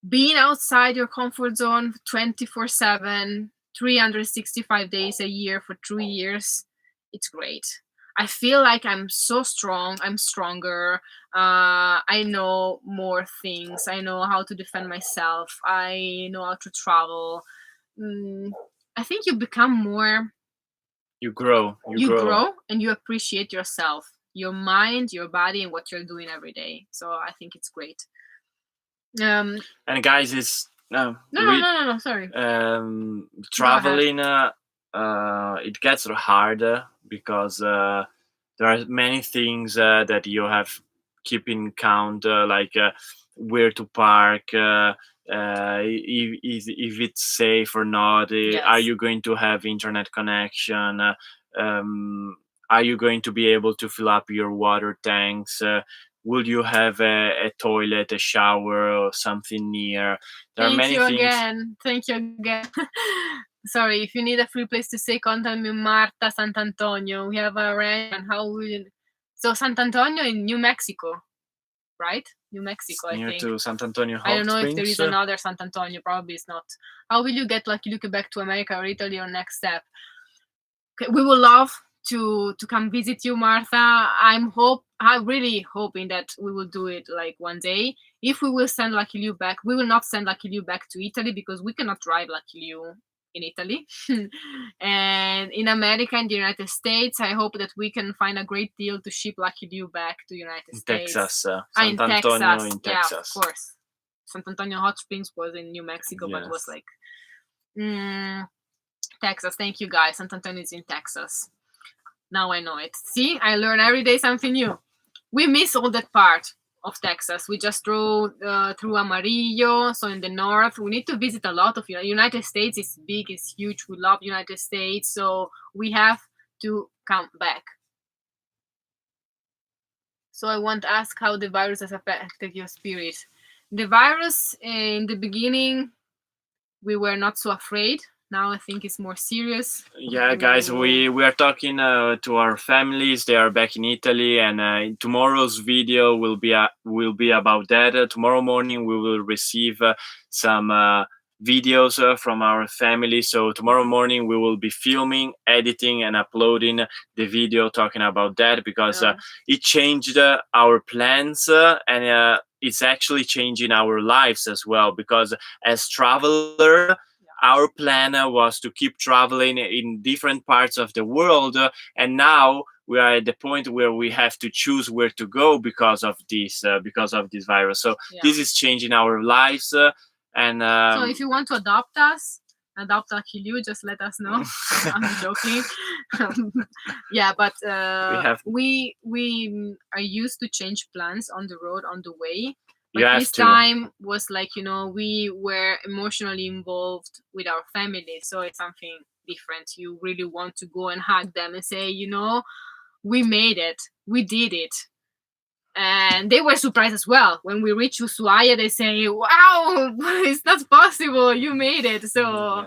being outside your comfort zone 24/7, 365 days a year for 3 years, it's great. I feel like I'm so strong. I'm stronger. I know more things. I know how to defend myself. I know how to travel. I think you become more. You grow. You grow and you appreciate yourself, your mind, your body, and what you're doing every day. So I think it's great. And guys, it's no, sorry. Traveling, it gets harder because there are many things that you have keep in count, like where to park, if it's safe or not. Yes. Are you going to have internet connection? Are you going to be able to fill up your water tanks? Will you have a toilet, a shower, or something near? There are many things. Thank you again. Sorry, if you need a free place to stay, contact me, Marta Sant'Antonio. We have a rent. And how will? So Sant'Antonio in New Mexico. right? New Mexico, I Near think. to San Antonio Hot I don't know if there Springs. is another Sant Antonio. Probably it's not. How will you get Lucky Luke back to America or Italy or next step? Okay, we would love to come visit you, Martha. I'm really hoping that we will do it like one day. If we will send Lucky Luke back, we will not send Lucky Luke back to Italy because we cannot drive Lucky Luke in Italy. And in America and the United States, I hope that we can find a great deal to ship Lucky Luke back to the United In States. Texas, In Sant Antonio Texas. in Yeah, Texas. of course. Sant Antonio Hot Springs was in New Mexico, but was Yes. like Texas. Thank you, guys. Sant Antonio is in Texas. Now I know it. See, I learn every day something new. We miss all that part of Texas. We just drove through Amarillo, so in the north. We need to visit a lot of United States. Is big, it's huge. We love United States, so we have to come back. So I want to ask how the virus has affected your spirit. The virus, in the beginning, we were not so afraid. Now I think it's more serious. Yeah, guys, we are talking to our families. They are back in Italy, and tomorrow's video will be about that. Tomorrow morning we will receive some videos from our family. So tomorrow morning we will be filming, editing, and uploading the video talking about that because it changed our plans and it's actually changing our lives as well. Because as travelers, our plan was to keep traveling in different parts of the world, and now we are at the point where we have to choose where to go because of this virus. So this is changing our lives. And so if you want to adopt Lucky Luke, just let us know. I'm joking. Yeah, but we are used to change plans on the road, on the way. But this time was like, we were emotionally involved with our family, so it's something different. You really want to go and hug them and say, we made it, we did it. And they were surprised as well. When we reached Ushuaia, they say, wow, it's not possible, you made it. So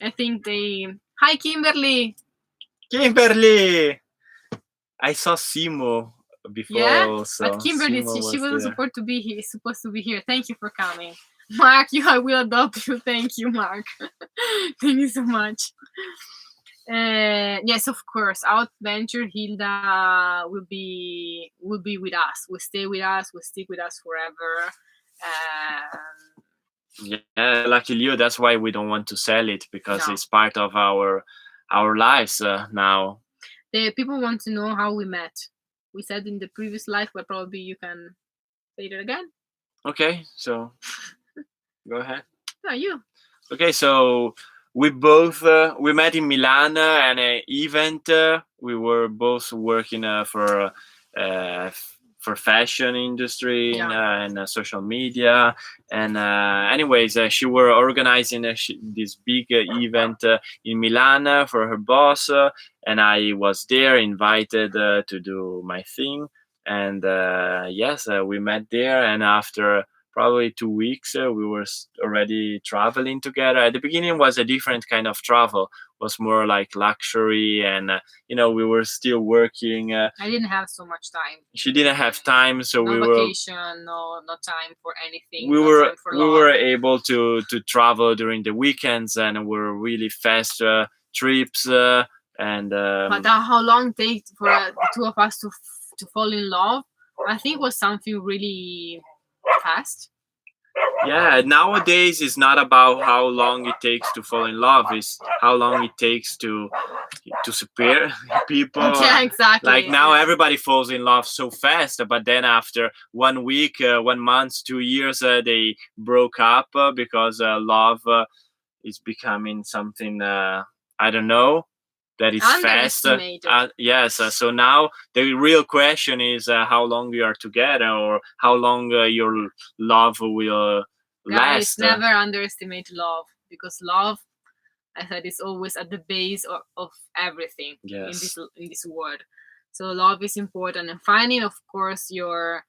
I think hi, Kimberly. I saw Simo before. Yeah, also. but Kimberly, Simo she was supposed to be here. Thank you for coming. Mark, I will adopt you. Thank you, Mark. Thank you so much. Yes, of course, Outventure Hilda will be with us. Will stay with us. Will stick with us forever. Yeah, Lucky Luke. That's why we don't want to sell it, because it's part of our lives now. The people want to know how we met. We said in the previous life, but probably you can say it again. Okay, so go ahead. No, you. Okay, so we both we met in Milan at an event. We were both working for fashion industry and social media. And anyways, she were organizing this big event in Milan for her boss, and I was there invited to do my thing. And yes, we met there, and after probably 2 weeks we were already traveling together. At the beginning it was a different kind of travel, it was more like luxury, and we were still working. I didn't have so much time. She didn't have time, so no we vacation, no time for anything. We were able to travel during the weekends, and were really fast trips. And but how long it takes for the two of us to fall in love? I think was something really fast. Yeah, nowadays it's not about how long it takes to fall in love, it's how long it takes to spare people. Yeah, exactly. Like now everybody falls in love so fast, but then after 1 week, 1 month, 2 years, they broke up because love is becoming something I don't know, that is fast. Yes, so now the real question is how long you are together, or how long your love will last. Guys, never underestimate love, because love, I said, is always at the base of everything in this world. So love is important, and finding, of course, your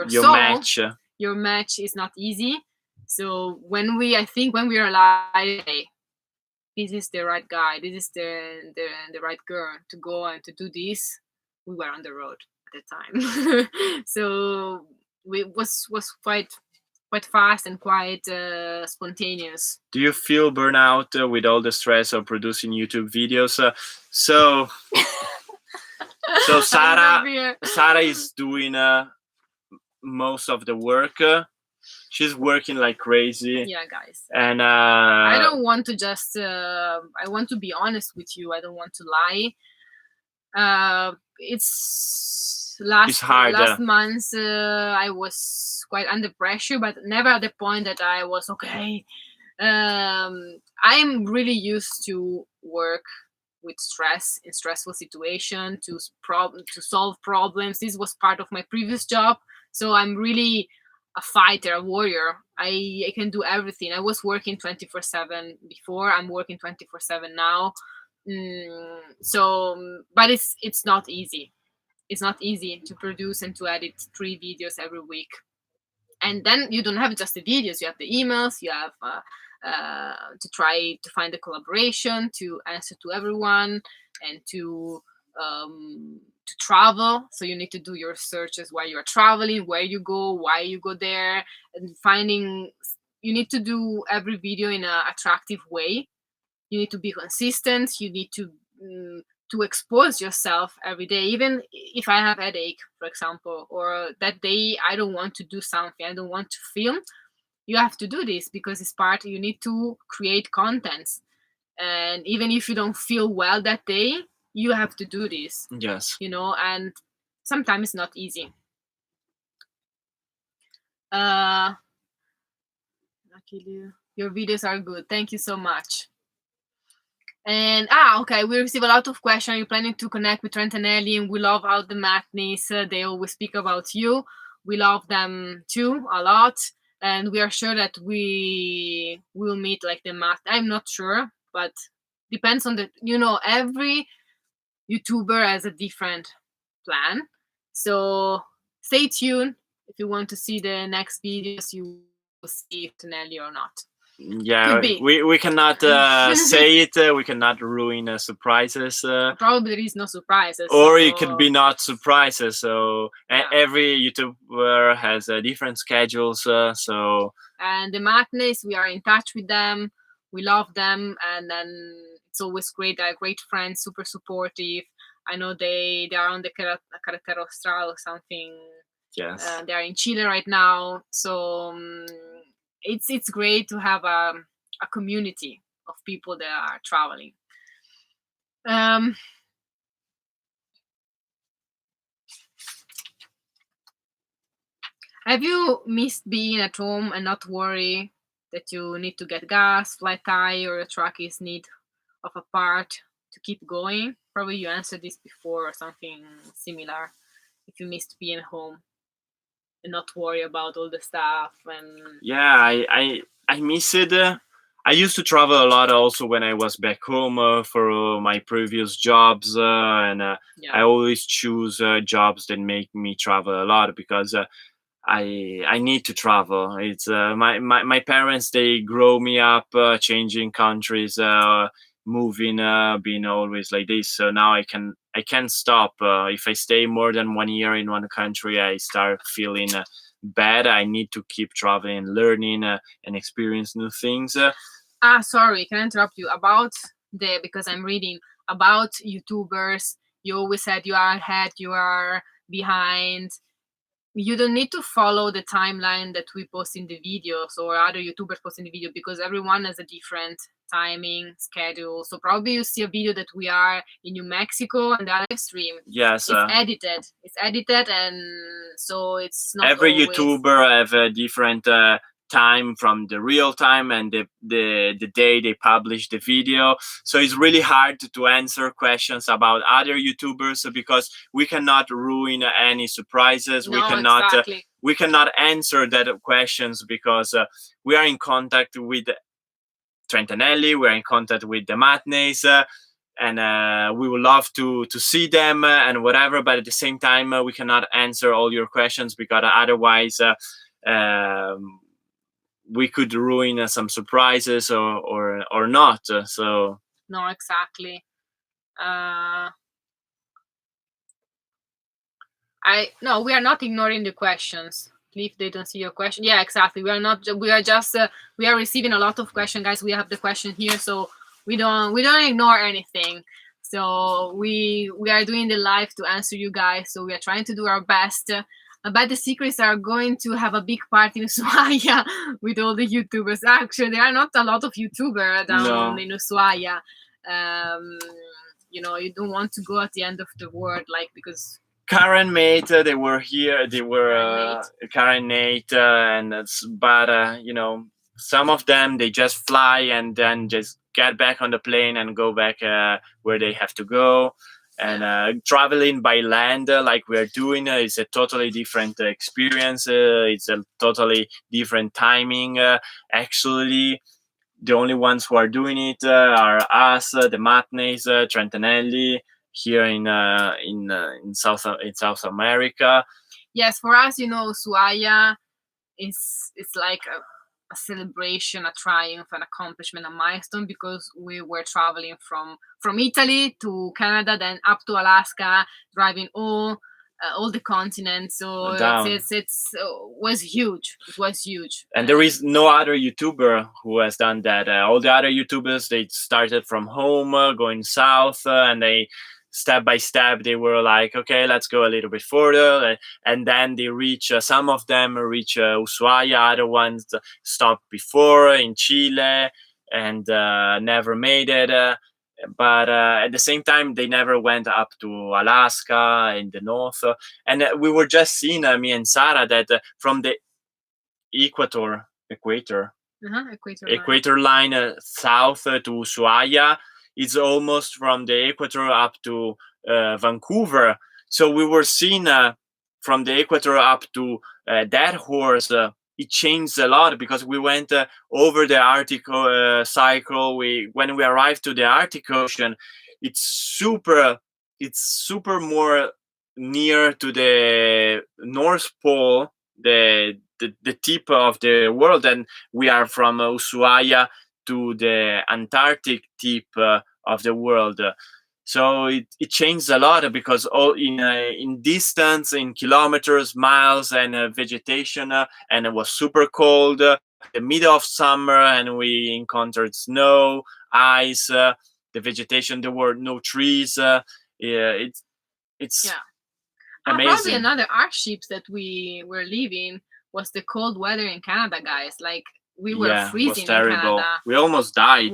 soul, match. Your match is not easy. So when we realize, hey, this is the right guy, this is the right girl to go and to do this, we were on the road at the time. So was quite fast and quite spontaneous. Do you feel burnout with all the stress of producing YouTube videos? So Sara is doing most of the work. She's working like crazy. Yeah, guys. And I don't want to just. I want to be honest with you. I don't want to lie. It's hard. Last month I was quite under pressure, but never at the point that I was okay. I'm really used to work with stress in stressful situation, to solve problems. This was part of my previous job, so I'm really a fighter, a warrior. I can do everything. I was working 24/7 before. I'm working 24/7 now. But it's not easy. It's not easy to produce and to edit 3 videos every week. And then you don't have just the videos, you have the emails, you have to try to find a collaboration, to answer to everyone, and to travel. So you need to do your searches while you're traveling, where you go, why you go there, and you need to do every video in an attractive way. You need to be consistent. You need to expose yourself every day, even if I have headache, for example, or that day I don't want to do something, I don't want to film. You have to do this because it's part. You need to create contents, and even if you don't feel well that day, you have to do this. Yes. And sometimes it's not easy. Your videos are good. Thank you so much. And okay, we receive a lot of questions. Are you planning to connect with Trent and Ellie? And we love how the Matneys, they always speak about you. We love them too a lot, and we are sure that we will meet like the Mat. I'm not sure, but depends on every YouTuber has a different plan. So stay tuned if you want to see the next videos. You will see if Nelly or not. Yeah, we cannot say it. We cannot ruin surprises. Probably there is no surprises. Or it could be not surprises. So every YouTuber has different schedules. And the Matneys, we are in touch with them. We love them, and then it's always great. They're great friends, super supportive. I know they are on the Carretera Austral or something. Yes. They are in Chile right now, so it's great to have a community of people that are traveling. Have you missed being at home and not worry that you need to get gas, flat tire, or your truck is need of a part to keep going? Probably you answered this before or something similar. If you missed being home and not worry about all the stuff. And yeah, I miss it. I used to travel a lot also when I was back home for my previous jobs, and I always choose jobs that make me travel a lot because I need to travel. It's my parents, they grow me up changing countries, moving, being always like this. So now I can't stop. If I stay more than 1 year in one country, I start feeling bad. I need to keep traveling, learning, and experience new things. Sorry, can I interrupt you about because I'm reading about YouTubers. You always said you are ahead, you are behind. You don't need to follow the timeline that we post in the videos or other YouTubers post in the video, because everyone has a different timing schedule. So probably you see a video that we are in New Mexico and the live stream. Yes, it's edited, and so it's not every always... YouTuber have a different time from the real time and the day they publish the video. So it's really hard to answer questions about other YouTubers because we cannot ruin any surprises. No, exactly. We cannot answer that questions because we are in contact with Trent and Ellie, we're in contact with the Matneys, and we would love to see them and whatever, but at the same time we cannot answer all your questions because otherwise we could ruin some surprises or not. So no, exactly. We are not ignoring the questions. Cliff, they don't see your question. Yeah, exactly. We are not. We are just. We are receiving a lot of questions, guys. We have the question here, so we don't ignore anything. So we are doing the live to answer you guys. So we are trying to do our best. But the secrets are going to have a big party in Ushuaia with all the YouTubers. Actually, there are not a lot of YouTubers down in Ushuaia. You know, you don't want to go at the end of the world, like, because Karen, Mate, they were here. They were Karen, Nate, but you know, some of them they just fly and then just get back on the plane and go back where they have to go. And traveling by land, like we're doing, is a totally different experience. It's a totally different timing. Actually, the only ones who are doing it are us, the Matneys, Trentanelli, here in South America. Yes, for us, you know, Ushuaia it's like a celebration, a triumph, an accomplishment, a milestone, because we were traveling from Italy to Canada, then up to Alaska, driving all the continents. So it was huge. It was huge. And there is no other YouTuber who has done that. All the other YouTubers, they started from home, going south, and they step by step they were like, okay, let's go a little bit further, and then they reach some of them reach Ushuaia, other ones stopped before in Chile and never made it, but at the same time they never went up to Alaska in the north, and we were just seeing, me and Sara, that from the equator line south to Ushuaia, it's almost from the equator up to Vancouver. So we were seeing from the equator up to Dead Horse. It changed a lot because we went over the Arctic cycle. When we arrived to the Arctic Ocean, it's super more near to the North Pole, the tip of the world, and we are from Ushuaia to the Antarctic tip of the world. So it changed a lot because all in distance, in kilometers, miles, and vegetation, and it was super cold, the middle of summer, and we encountered snow, ice, the vegetation. There were no trees. It's amazing. Probably another hardship that we were living was the cold weather in Canada, guys. Like, we were freezing. It was terrible. In Canada. We almost died.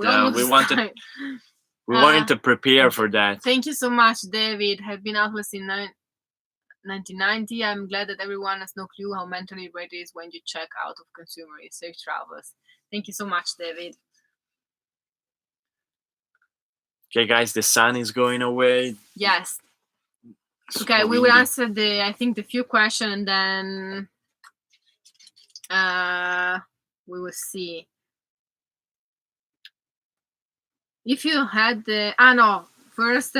We wanted to prepare for that. Thank you so much, David. Have been outless in 1990. I'm glad that everyone has no clue how mentally ready is when you check out of consumer. Safe travels. Thank you so much, David. Okay, guys, the sun is going away. Yes. Okay, we will answer I think the few questions, and then we will see. If you had first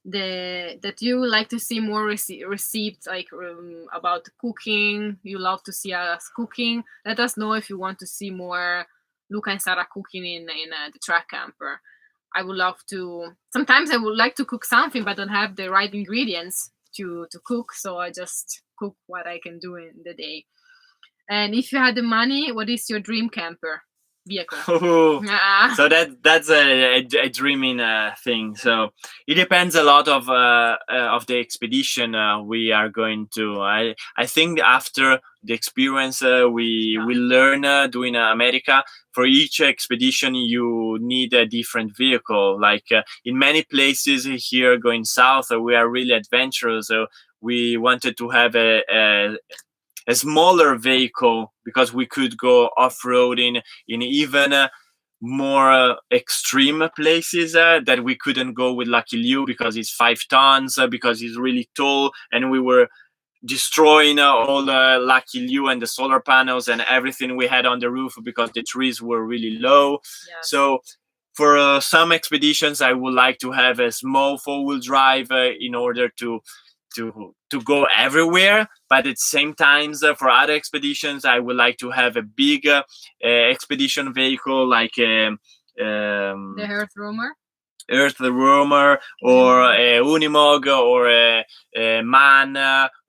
that you like to see more receipts, like about cooking, you love to see us cooking, let us know if you want to see more Luca and Sara cooking in the track camper. I would love to. Sometimes I would like to cook something but don't have the right ingredients to cook, so I just cook what I can do in the day. And if you had the money, what is your dream camper vehicle? So that's a dreaming thing. So it depends a lot of the expedition we are going to. I think after the experience we learn doing America, for each expedition you need a different vehicle. Like in many places here going south, we are really adventurous. So we wanted to have a smaller vehicle because we could go off-roading in even more extreme places that we couldn't go with Lucky Liu because it's 5 tons, because it's really tall, and we were destroying all the Lucky Liu and the solar panels and everything we had on the roof because the trees were really low. Yes. So for some expeditions, I would like to have a small 4-wheel drive in order to go everywhere, but at the same time, for other expeditions, I would like to have a big expedition vehicle like the Earth Roamer. earthwormer or a Unimog or a MAN,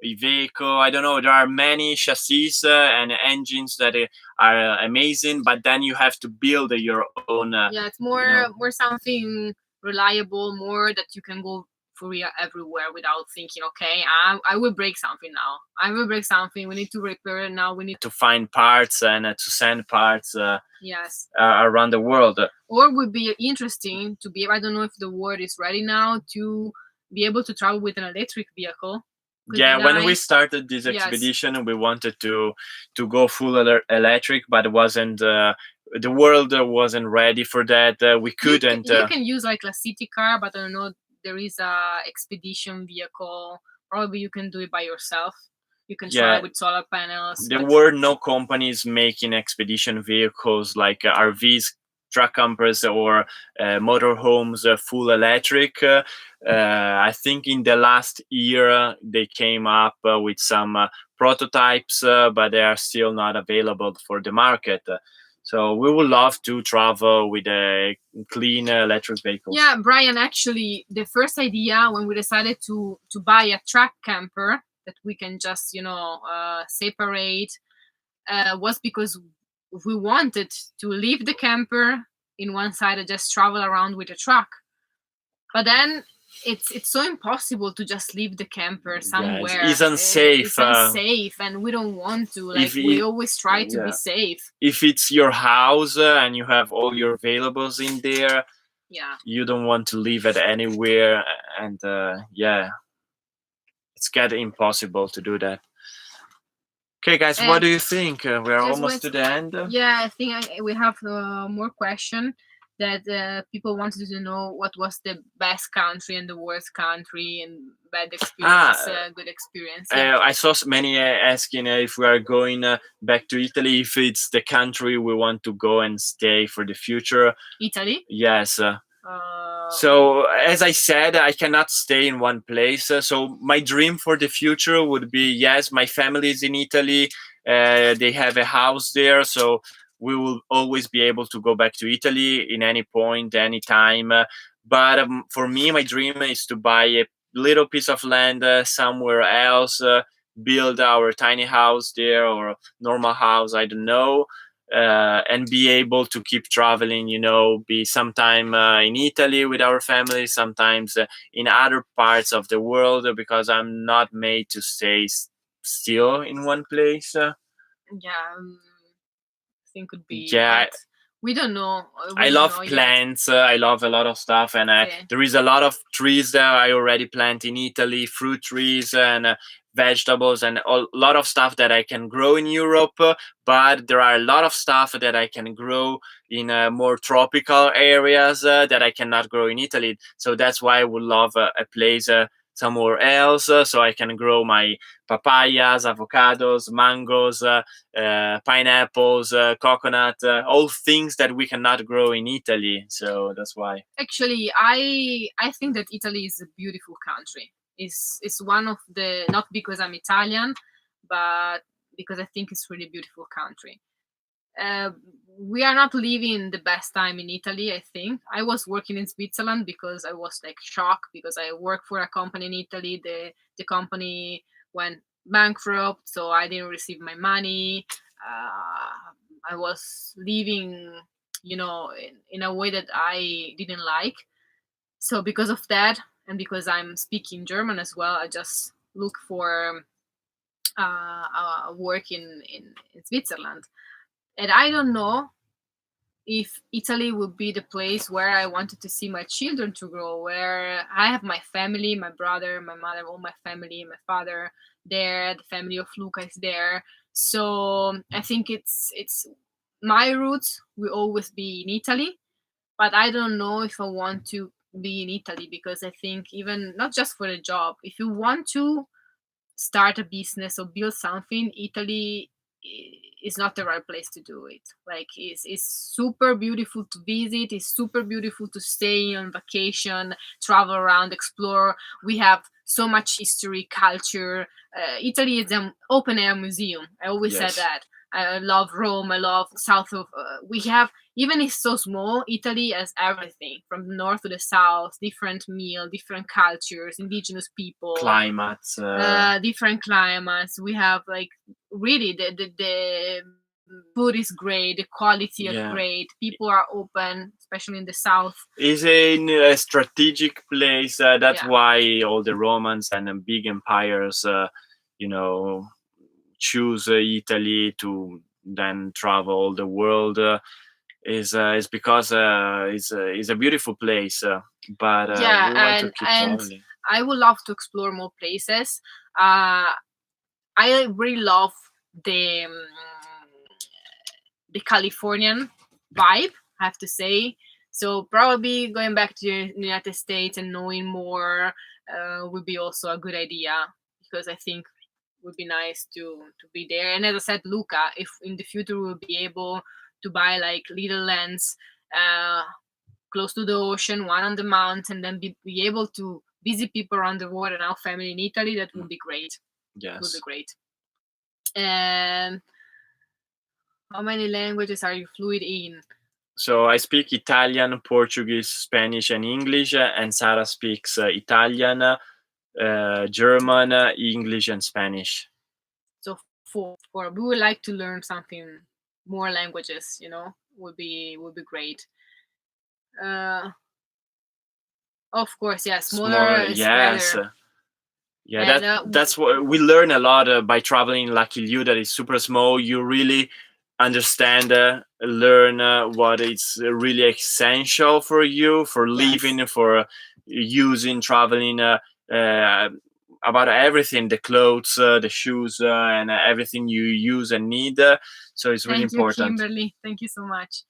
Iveco. I don't know. There are many chassis and engines that are amazing, but then you have to build your own. Yeah, it's more something reliable, more that you can go free everywhere without thinking, okay, I will break something now. I will break something. We need to repair it now. We need to find parts and to send parts. Yes. Around the world. Or would be interesting to be, I don't know if the world is ready now to be able to travel with an electric vehicle. Yeah, when we started this expedition, we wanted to go full electric, but it wasn't the world wasn't ready for that. We couldn't. You can use like a city car, but I don't know, there is a expedition vehicle. Probably you can do it by yourself. You can try with solar panels. There were no companies making expedition vehicles like RVs, truck campers, or motorhomes full electric. I think in the last year they came up with some prototypes, but they are still not available for the market. So we would love to travel with a clean electric vehicle. Yeah, Brian, actually, the first idea when we decided to buy a truck camper that we can just, separate, was because we wanted to leave the camper in one side and just travel around with a truck. But then it's so impossible to just leave the camper somewhere. It's unsafe. It's unsafe, and we don't want to. We always try to be safe. If it's your house and you have all your valuables in there, you don't want to leave it anywhere, and it's getting impossible to do that. Okay, guys, what do you think? We're almost to the end. Yeah, I think we have more questions that people wanted to know what was the best country and the worst country and bad experience, good experience. I saw many asking if we are going back to Italy, if it's the country we want to go and stay for the future. Italy? Yes. So as I said, I cannot stay in one place. So my dream for the future would be, yes, my family is in Italy. They have a house there. So we will always be able to go back to Italy in any point, any time. But for me, my dream is to buy a little piece of land somewhere else, build our tiny house there or normal house, I don't know. And be able to keep traveling, be sometime in Italy with our family, sometimes in other parts of the world, because I'm not made to stay still in one place. I think could be. Yeah. We don't know. I love plants. I love a lot of stuff, and there is a lot of trees that I already plant in Italy, fruit trees and vegetables, and a lot of stuff that I can grow in Europe. But there are a lot of stuff that I can grow in more tropical areas that I cannot grow in Italy. So that's why I would love a place somewhere else, so I can grow my papayas, avocados, mangoes, pineapples, coconut, all things that we cannot grow in Italy. So that's why. Actually, I think that Italy is a beautiful country. It's one of the, not because I'm Italian, but because I think it's really beautiful country. We are not living the best time in Italy, I think. I was working in Switzerland because I was shocked because I worked for a company in Italy. The company went bankrupt, so I didn't receive my money. I was living, in a way that I didn't like. So because of that, and because I'm speaking German as well, I just look for work in Switzerland. And I don't know if Italy would be the place where I wanted to see my children to grow, where I have my family, my brother, my mother, all my family, my father there, the family of Luca is there. So I think it's my roots will always be in Italy, but I don't know if I want to be in Italy, because I think even not just for a job, if you want to start a business or build something, Italy is not the right place to do it. It's super beautiful to visit, it's super beautiful to stay on vacation, travel around, explore. We have so much history, culture. Italy is an open air museum. I always said that. I love Rome. I love south of. We have, even if so small, Italy has everything from the north to the south. Different meal, different cultures, indigenous people, climates. different climates. We have like really the food is great. The quality is Yeah. great. People are open, especially in the south. Is a strategic place. That's Yeah. why all the Romans and big empires, choose Italy to then travel the world. Is because it's a beautiful place. But Yeah, we want to keep and traveling. I would love to explore more places. I really love the the Californian vibe, I have to say. So probably going back to the United States and knowing more would be also a good idea, because I think it would be nice to be there. And as I said, Luca, if in the future we'll be able to buy like little lands close to the ocean, one on the mountain, then be able to visit people around the world and our family in Italy, that would be great. Yes. It would be great. And how many languages are you fluent in? So I speak Italian, Portuguese, Spanish, and English, and Sara speaks Italian, German, English, and Spanish. So four. We would like to learn something more languages. Would be great. Of course, yeah. Smaller is yes. better. Yeah, And, that's what we learn a lot by traveling. Lucky you, that is super small. You really understand, learn what is really essential for you, for living, for using, traveling, about everything, the clothes, the shoes, and everything you use and need. So it's really important. Thank you, Kimberly. Thank you so much.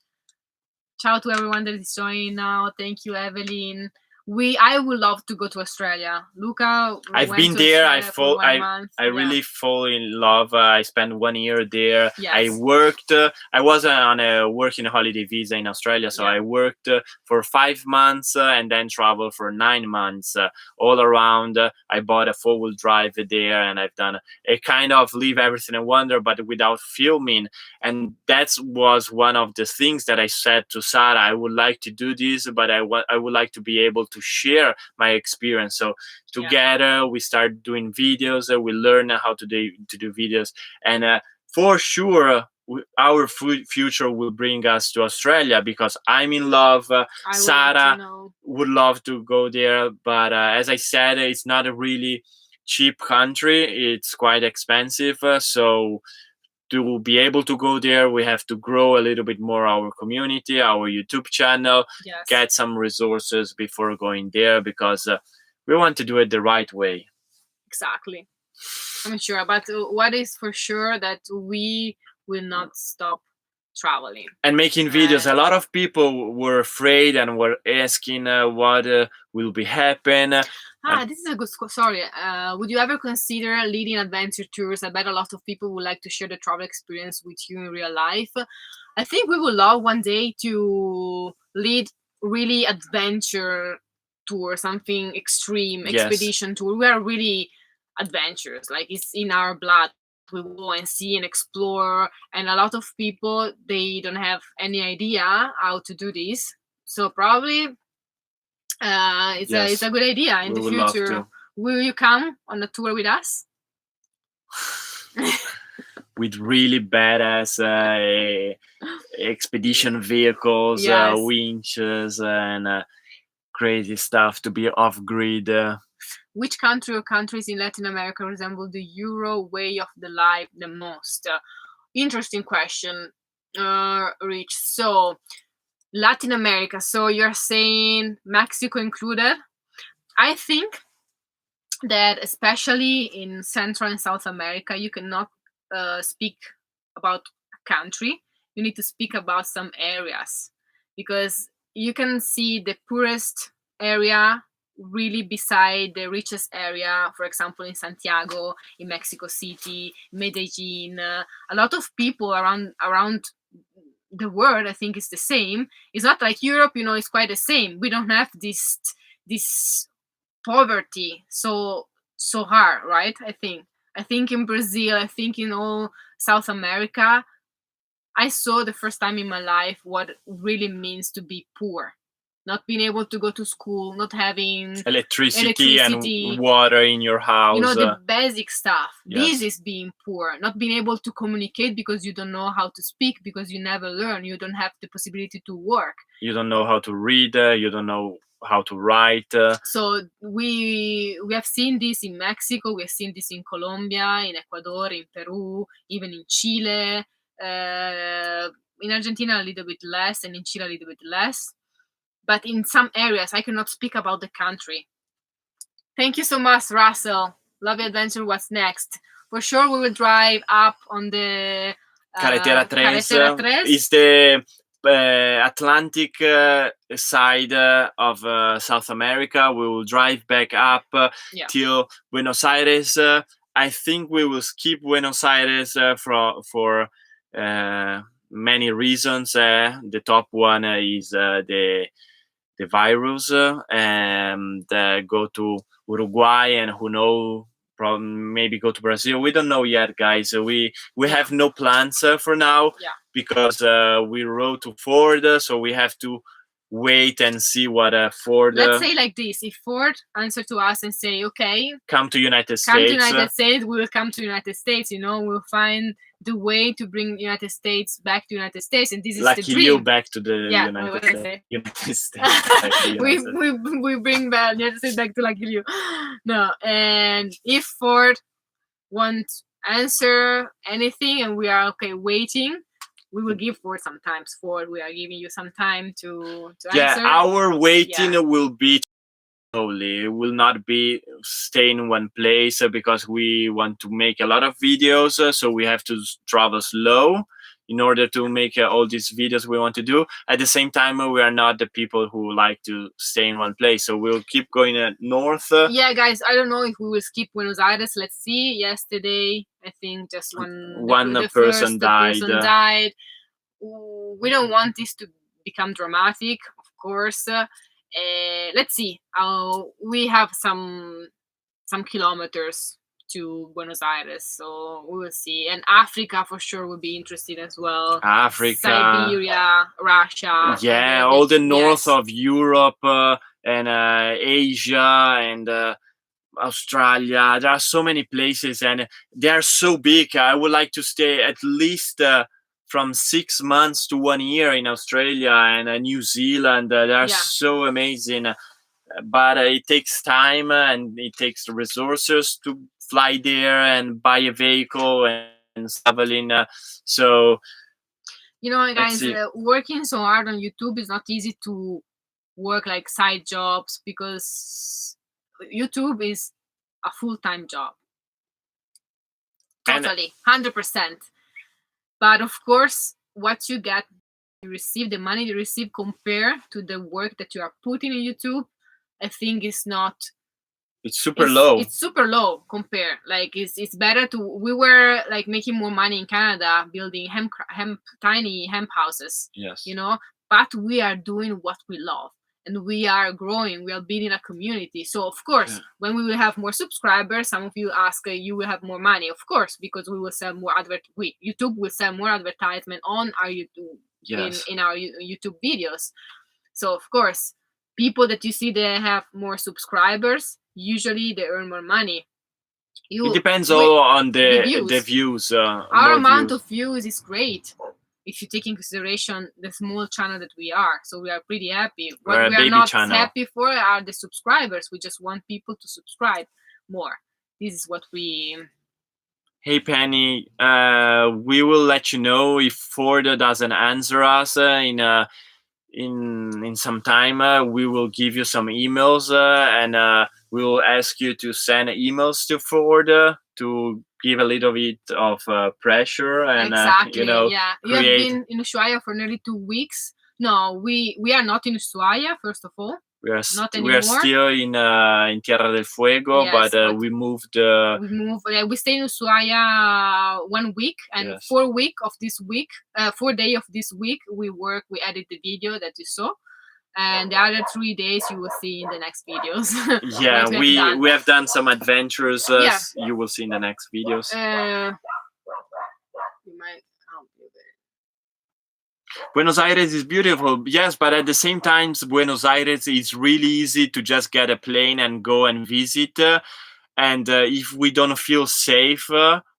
Ciao to everyone that is joining now. Thank you, Evelyn. I would love to go to Australia. Luca, I've been there. I really fall in love. I spent 1 year there. Yes. I worked. I was on a working holiday visa in Australia, so I worked for 5 months and then traveled for 9 months all around. I bought a 4-wheel drive there, and I've done a kind of leave everything and wander, but without filming. And that was one of the things that I said to Sara. I would like to do this, but I would like to be able to share my experience. So together we start doing videos. We learn how to do videos, and for sure our future will bring us to Australia, because I'm in love. Sara would love to go there, but as I said, it's not a really cheap country. It's quite expensive. So to be able to go there, we have to grow a little bit more our community, our YouTube channel, get some resources before going there, because we want to do it the right way. Exactly. I'm sure. But what is for sure that we will not stop traveling and making videos. A lot of people were afraid and were asking what will be happen. This is a good sorry. Would you ever consider leading adventure tours? I bet a lot of people would like to share the travel experience with you in real life. I think we would love one day to lead really adventure tour, something extreme, expedition tour. We are really adventurous, like it's in our blood. We go and see and explore, and a lot of people, they don't have any idea how to do this. So probably it's a good idea in the future. Will you come on a tour with us? With really badass expedition vehicles, winches, and crazy stuff to be off grid. Which country or countries in Latin America resemble the Euro way of the life the most? Interesting question, Rich. So, Latin America. So you're saying Mexico included? I think that especially in Central and South America, you cannot speak about a country. You need to speak about some areas, because you can see the poorest area really beside the richest area. For example, in Santiago, in Mexico City, Medellin, a lot of people around the world, I think, is the same. It's not like Europe, it's quite the same. We don't have this poverty so hard, right? I think in Brazil, I think in all South America, I saw the first time in my life what it really means to be poor. Not being able to go to school, not having electricity and water in your house. You know, the basic stuff. Yes. This is being poor. Not being able to communicate because you don't know how to speak, because you never learn. You don't have the possibility to work. You don't know how to read. You don't know how to write. So we have seen this in Mexico. We have seen this in Colombia, in Ecuador, in Peru, even in Chile. In Argentina a little bit less, and in Chile a little bit less. But in some areas, I cannot speak about the country. Thank you so much, Russell. Love Adventure, what's next? For sure, we will drive up on the Carretera 3. Carretera 3. Is the Atlantic side of South America. We will drive back up till Buenos Aires. I think we will skip Buenos Aires for many reasons. The top one is the virus, and go to Uruguay, and who knows, maybe go to Brazil. We don't know yet, guys. We have no plans for now, because we wrote to Ford, so we have to wait and see what Ford. Let's say like this: if Ford answer to us and say, "Okay, come to United States," we will come to United States. You know, we'll find the way to bring United States back to United States, and this is like the dream. you back to the United States. we bring back United States back to like you. No, and if Ford won't answer anything, and we are okay waiting, we will give Ford some time. Ford, we are giving you some time to answer. Our waiting will be slowly. It will not be stay in one place, because we want to make a lot of videos, so we have to travel slow in order to make all these videos we want to do. At the same time, we are not the people who like to stay in one place, so we'll keep going north. Yeah, guys, I don't know if we will skip Buenos Aires. Let's see. Yesterday, I think just one person died. We don't want this to become dramatic, of course. Let's see. We have some kilometers to Buenos Aires, so we will see. And Africa for sure will be interesting as well. Africa, Siberia, Russia. Yeah, all the north of Europe and Asia and Australia. There are so many places, and they are so big. I would like to stay at least from 6 months to 1 year in Australia and New Zealand. They are so amazing. But it takes time and it takes resources to fly there and buy a vehicle and traveling. So, you know, guys, working so hard on YouTube is not easy to work like side jobs, because YouTube is a full-time job. Totally, 100%. But of course, what you get, you receive, the money you receive compared to the work that you are putting in YouTube, I think it's not. It's super low. It's super low compared. Like it's better to. We were like making more money in Canada building tiny hemp houses. Yes. You know, but we are doing what we love, and we are growing. We are building a community. So of course, when we will have more subscribers, some of you ask, you will have more money. Of course, because we will sell more YouTube will sell more advertisement on our YouTube. Yes. In our YouTube videos. So of course, people that you see they have more subscribers, usually they earn more money. It depends all on the views. Our amount of views is great if you take in consideration the small channel that we are. So we are pretty happy. What we are not happy for are the subscribers. We just want people to subscribe more. This is what we... Hey Penny, we will let you know if Ford doesn't answer us in some time. We will give you some emails and we will ask you to send emails to Ford to give a little bit of pressure and exactly. You know, you have been in Ushuaia for nearly 2 weeks. No, we are not in Ushuaia, first of all. We are still in Tierra del Fuego, yes, but we moved. We stayed in Ushuaia 1 week, and yes. 4 days of this week we edit the video that you saw, and the other 3 days you will see in the next videos. Yeah, we have done some adventures. You will see in the next videos. Buenos Aires is beautiful, yes, but at the same time, Buenos Aires is really easy to just get a plane and go and visit. And if we don't feel safe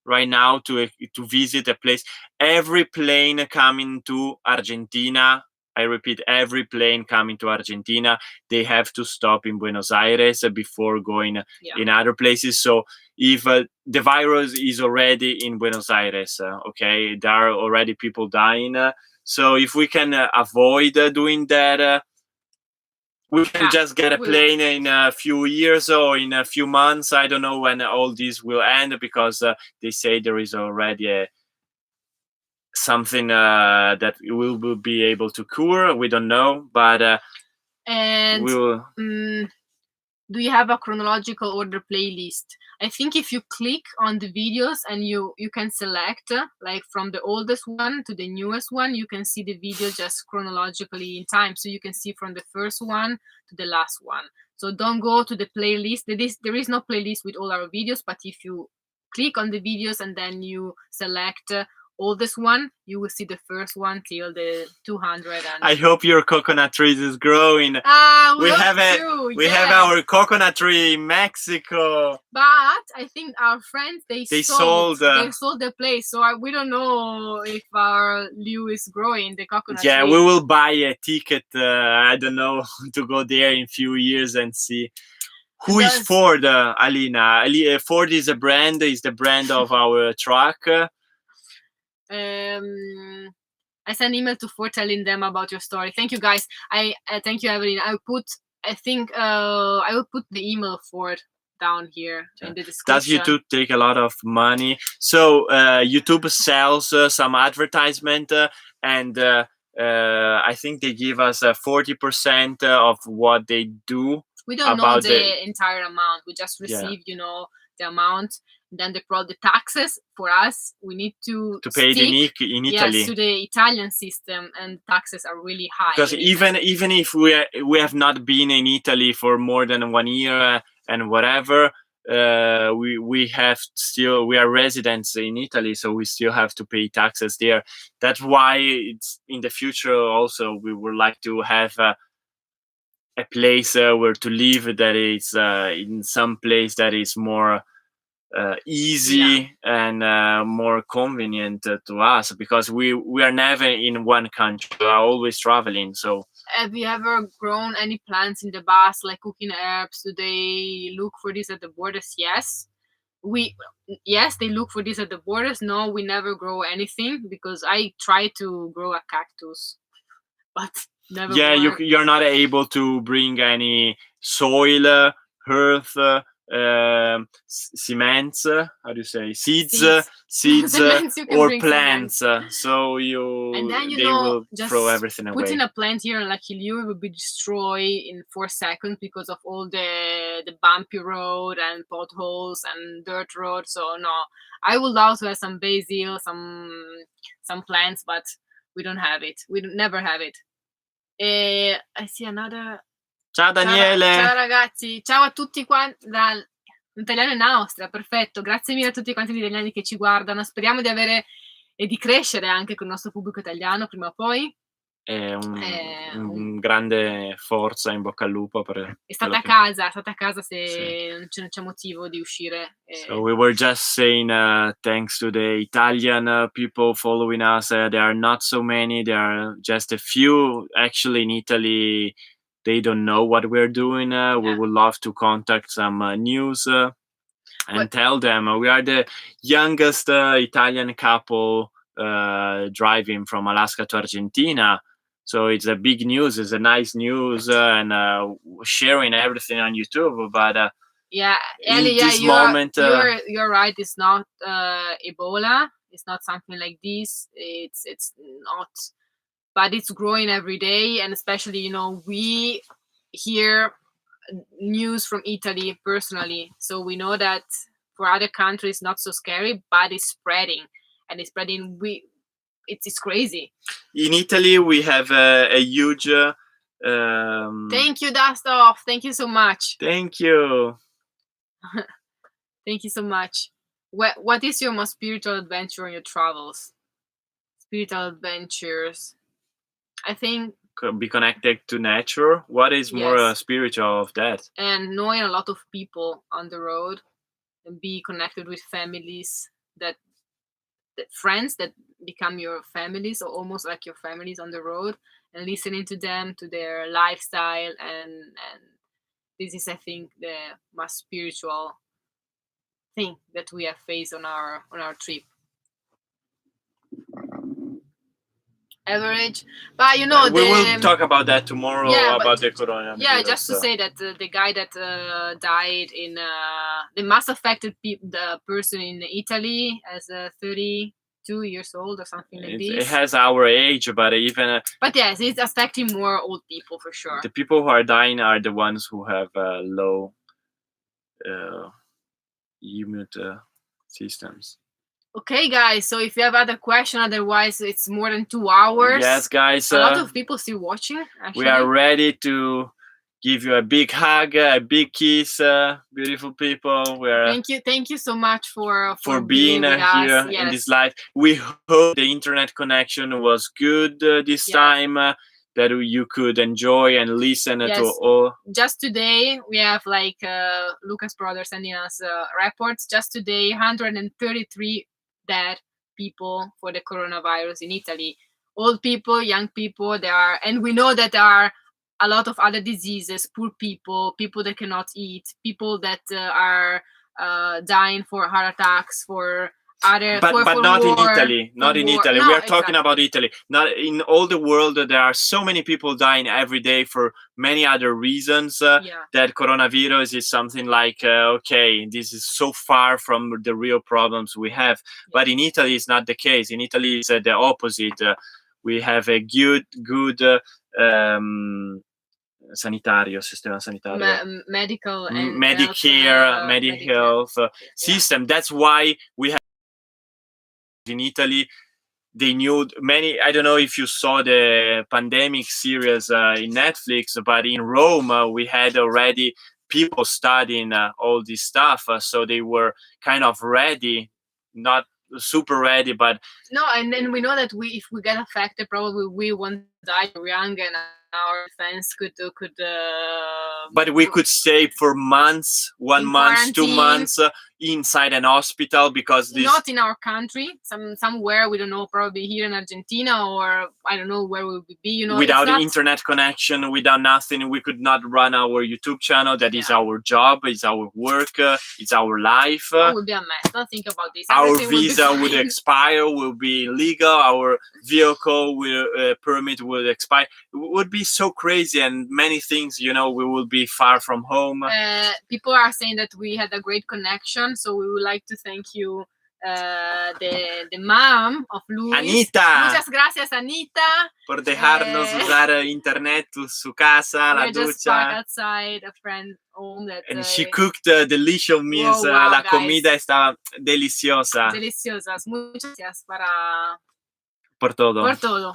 right now to visit a place, every plane coming to Argentina, I repeat, every plane coming to Argentina, they have to stop in Buenos Aires before going in other places. So if the virus is already in Buenos Aires, okay, there are already people dying. So if we can avoid doing that, we can just get a plane in a few years or in a few months. I don't know when all this will end, because they say there is already something that we will be able to cure. We don't know, but and we will. Do you have a chronological order playlist? I think if you click on the videos and you can select like from the oldest one to the newest one, you can see the video just chronologically in time. So you can see from the first one to the last one. So don't go to the playlist. There is no playlist with all our videos, but if you click on the videos and then you select oldest one, you will see the first one till the 200. I hope your coconut trees is growing. We have our coconut tree in Mexico. But I think our friends they sold the place, so we don't know if our Liu is growing the coconut tree. Yeah, we will buy a ticket. I don't know, to go there in a few years and see. Who is Ford, Alina? Ford is a brand. Is the brand of our truck. I sent email to Ford telling them about your story. Thank you, guys. I thank you, Evelyn. I will put the email for it down here in the description. Does YouTube take a lot of money? So YouTube sells some advertisement, and I think they give us 40% of what they do. We don't know the entire amount. We just receive, the amount. Then the taxes for us, we need to pay it in Italy. Yes, to the Italian system, and taxes are really high. Because even if we have not been in Italy for more than 1 year and whatever, we are residents in Italy, so we still have to pay taxes there. That's why it's in the future also we would like to have a place where to live that is in some place that is more easy and more convenient to us, because we are never in one country. We are always traveling. So have you ever grown any plants in the bus, like cooking herbs? Do they look for this at the borders? Yes, they look for this at the borders. No, we never grow anything, because I tried to grow a cactus, but never. Yeah, you're not able to bring any soil, earth, cements, how do you say, seeds or plants. So they will throw everything away. Putting a plant here in Lucky Liu will be destroyed in 4 seconds because of all the bumpy road and potholes and dirt road. So no, I would love to have some basil, some plants, but we don't have it. We never have it. I see another. Ciao Daniele! Ciao ragazzi, ciao a tutti quanti italiano in Austria, perfetto, grazie mille a tutti quanti gli italiani che ci guardano, speriamo di avere e di crescere anche con il nostro pubblico italiano prima o poi. Un grande forza, in bocca al lupo per state a casa se non c'è motivo di uscire. So we were just saying thanks to the Italian people following us. There are not so many, there are just a few. Actually in Italy they don't know what we're doing. We would love to contact some news and tell them we are the youngest Italian couple driving from Alaska to Argentina. So it's a big news. It's a nice news, and sharing everything on YouTube. But you're right. It's not Ebola. It's not something like this. It's not. But it's growing every day, and especially, we hear news from Italy personally, so we know that for other countries not so scary, but it's spreading, and it's spreading. It's crazy. In Italy, we have a huge. Thank you, Dust-Off. Thank you so much. Thank you. Thank you so much. What is your most spiritual adventure on your travels? Spiritual adventures. I think be connected to nature. What is more Yes. spiritual of that? And knowing a lot of people on the road and be connected with families that friends that become your families or almost like your families on the road, and listening to them, to their lifestyle, and this is, I think, the most spiritual thing that we have faced on our trip. Average, but you know, we will talk about that tomorrow. Yeah, about the coronavirus. Yeah, just to say that the guy that died in the most affected the person in Italy as 32 years old or something like this. It has our age, but even. But yes, it's affecting more old people for sure. The people who are dying are the ones who have low immune systems. Okay, guys. So if you have other questions, otherwise it's more than 2 hours. Yes, guys. A lot of people still watching. Actually, we are ready to give you a big hug, a big kiss, beautiful people. We are. Thank you so much for being here in this live. We hope the internet connection was good this time. That you could enjoy and listen to all. Just today, we have like Lucas' brother sending us reports. Just today, 133 dead people for the coronavirus in Italy. Old people, young people, and we know that there are a lot of other diseases, poor people, people that cannot eat, people that are dying for heart attacks, for other, but for not war, in Italy. Not in Italy. No, we are talking about Italy. Not in all the world. There are so many people dying every day for many other reasons. That coronavirus is something like okay, this is so far from the real problems we have. But in Italy, it's not the case. In Italy, it's the opposite. We have a good sanitario, sistema sanitario, medical and Medicare, health system. That's why we have in Italy. They knew many. I don't know if you saw the pandemic series in Netflix, but in Rome we had already people studying all this stuff, so they were kind of ready, not super ready, but no. And then we know that if we get affected, probably we won't die young, and our defense could but we could stay for months, 1 month, 2 months inside an hospital because this not in our country, somewhere we don't know, probably here in Argentina, or I don't know where we would be, you know, without the internet connection, without nothing. We could not run our YouTube channel. That is our job, it's our work, it's our life. It would be a mess. Don't think about this. Our visa would expire, will be illegal. Our vehicle permit will expire. It would be so crazy, and many things, you know, we will be far from home. People are saying that we had a great connection, so we would like to thank you, the mom of Luis. Anita. Muchas gracias, Anita. Por dejarnos usar internet su casa, la ducha. Just outside a friend home that, and she cooked delicious meals. La comida estaba deliciosa. Deliciosas. Muchas gracias por todo. Por todo.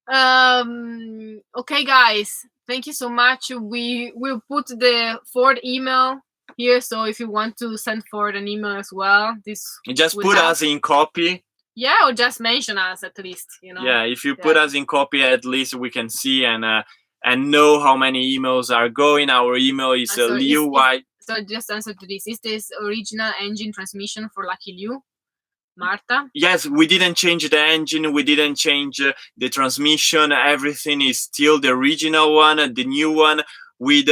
Okay, guys, thank you so much. We will put the Ford email here, so if you want to send Ford an email as well, this just put us in copy. Yeah, or just mention us at least, you know. Yeah, if you put us in copy, at least we can see and know how many emails are going. Our email is leawwild. So just answer to this: is this original engine transmission for Lucky Liu, Marta? Yes, we didn't change the engine, we didn't change the transmission. Everything is still the original one, the new one. We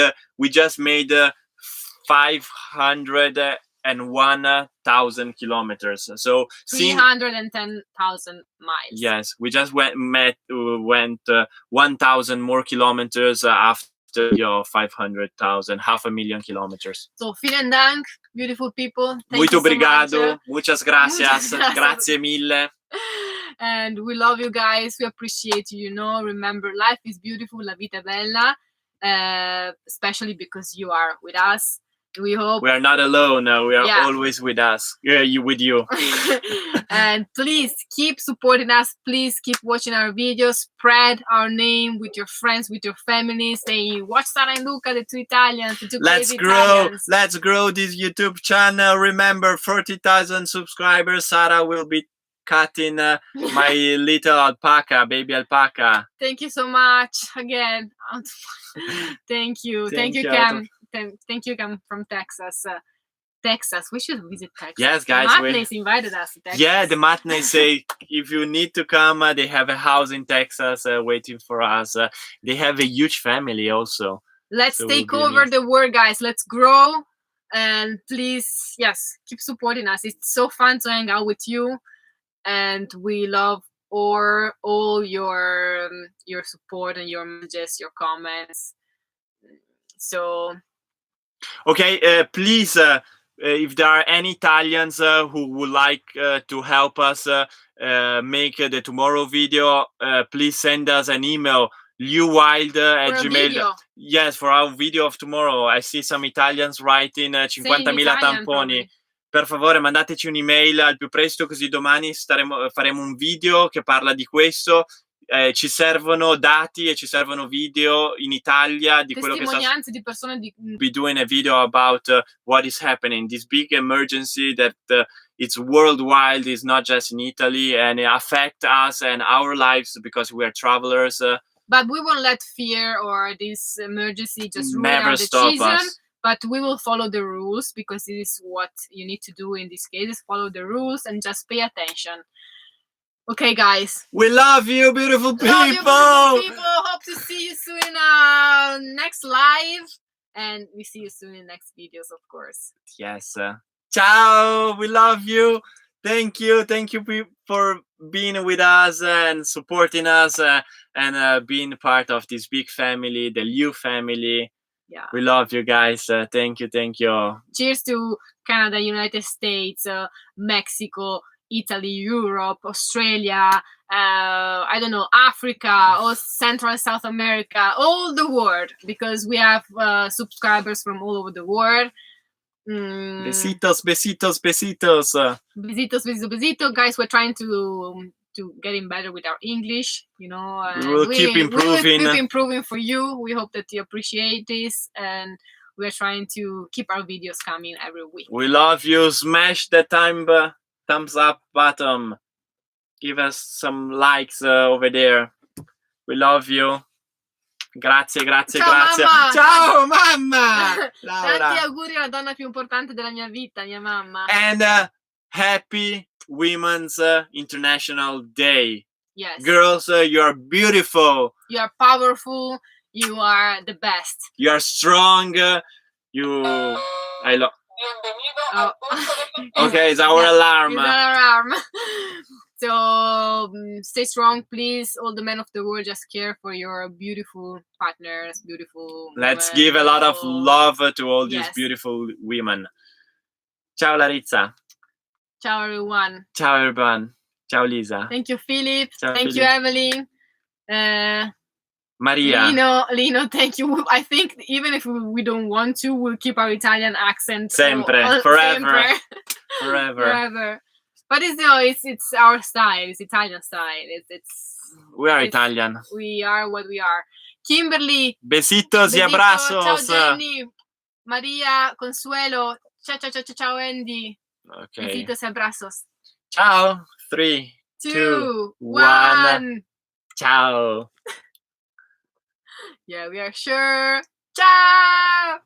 just made 501,000 kilometers, so 310,000 miles. Yes, we just went 1,000 more kilometers after 500,000, 500,000 kilometers. So vielen Dank, beautiful people. Muito obrigado, muchas gracias, grazie mille. And we love you guys. We appreciate you. You know, remember, life is beautiful, la vita è bella, especially because you are with us. We hope we are not alone. We are always with us. With you. And please keep supporting us. Please keep watching our videos. Spread our name with your friends, with your family. Say, watch Sara and Luca, the two Italians, the two Let's grow. Italians. Let's grow this YouTube channel. Remember, 40,000 subscribers. Sara will be cutting my little alpaca, baby alpaca. Thank you so much again. Thank you. Thank you, Cam. Thank you, Cam, from Texas. Texas. We should visit Texas. Yes, guys. The Matnays invited us to Texas. Yeah, the Matnays say if you need to come, they have a house in Texas waiting for us. They have a huge family also. Let's take over the world, guys. Let's grow. And please, yes, keep supporting us. It's so fun to hang out with you. And we love all your support and your messages, your comments. So. Okay, please. If there are any Italians who would like to help us make the tomorrow video, please send us an email, leawwild at gmail. Yes, for our video of tomorrow. I see some Italians writing 50.000 tamponi. Probably. Per favore mandateci un'email al più presto, così domani faremo un video che parla di questo. Ci servono dati e ci servono video in Italia di quello che sta di persone di be doing a video about what is happening, this big emergency that it's worldwide, is not just in Italy, and it affects us and our lives because we are travelers. But we won't let fear or this emergency just ruin never our stop decision. us. But we will follow the rules, because this is what you need to do in this case, is follow the rules and just pay attention. Okay, guys. We love you, beautiful people. Love you, beautiful people. Hope to see you soon in next live. And we see you soon in next videos, of course. Yes. Ciao. We love you. Thank you. Thank you for being with us and supporting us and being part of this big family, the LeAw family. Yeah. We love you guys. Thank you. Thank you. Cheers to Canada, United States, Mexico, Italy, Europe, Australia, I don't know, Africa, or Central and South America, all the world, because we have subscribers from all over the world. Besitos, besitos, besitos. Besitos, besitos, besitos. Guys, we're trying to getting better with our English, you know. We will keep improving. We will keep improving for you. We hope that you appreciate this, and we're trying to keep our videos coming every week. We love you. Smash the thumbs up button. Give us some likes over there. We love you. Grazie, grazie, Ciao, grazie. mamma. Ciao mamma. Laura. Tanti auguri alla donna più importante della mia vita, mia mamma. And happy Women's International Day. Yes. Girls, you are beautiful. You are powerful. You are the best. You are strong. I love. Oh. Okay, it's our alarm. It's our alarm. So stay strong, please. All the men of the world, just care for your beautiful partners, beautiful. Let's women, give a lot of love to all these yes. beautiful women. Ciao Larizza. Ciao everyone. Ciao everyone. Ciao Lisa. Thank you, Philip. Ciao, thank Philip. you, Evelyn. Maria. Lino, thank you. I think even if we don't want to, we'll keep our Italian accent. Sempre, forever. Forever. But it's our style. It's Italian style. We are Italian. We are what we are. Kimberly. Besitos y abrazos. Ciao Jenny. Maria, Consuelo. Ciao Andy. Okay. Besitos y abrazos. Ciao. 3, 2, 1. Ciao. Yeah, we are sure. Ciao.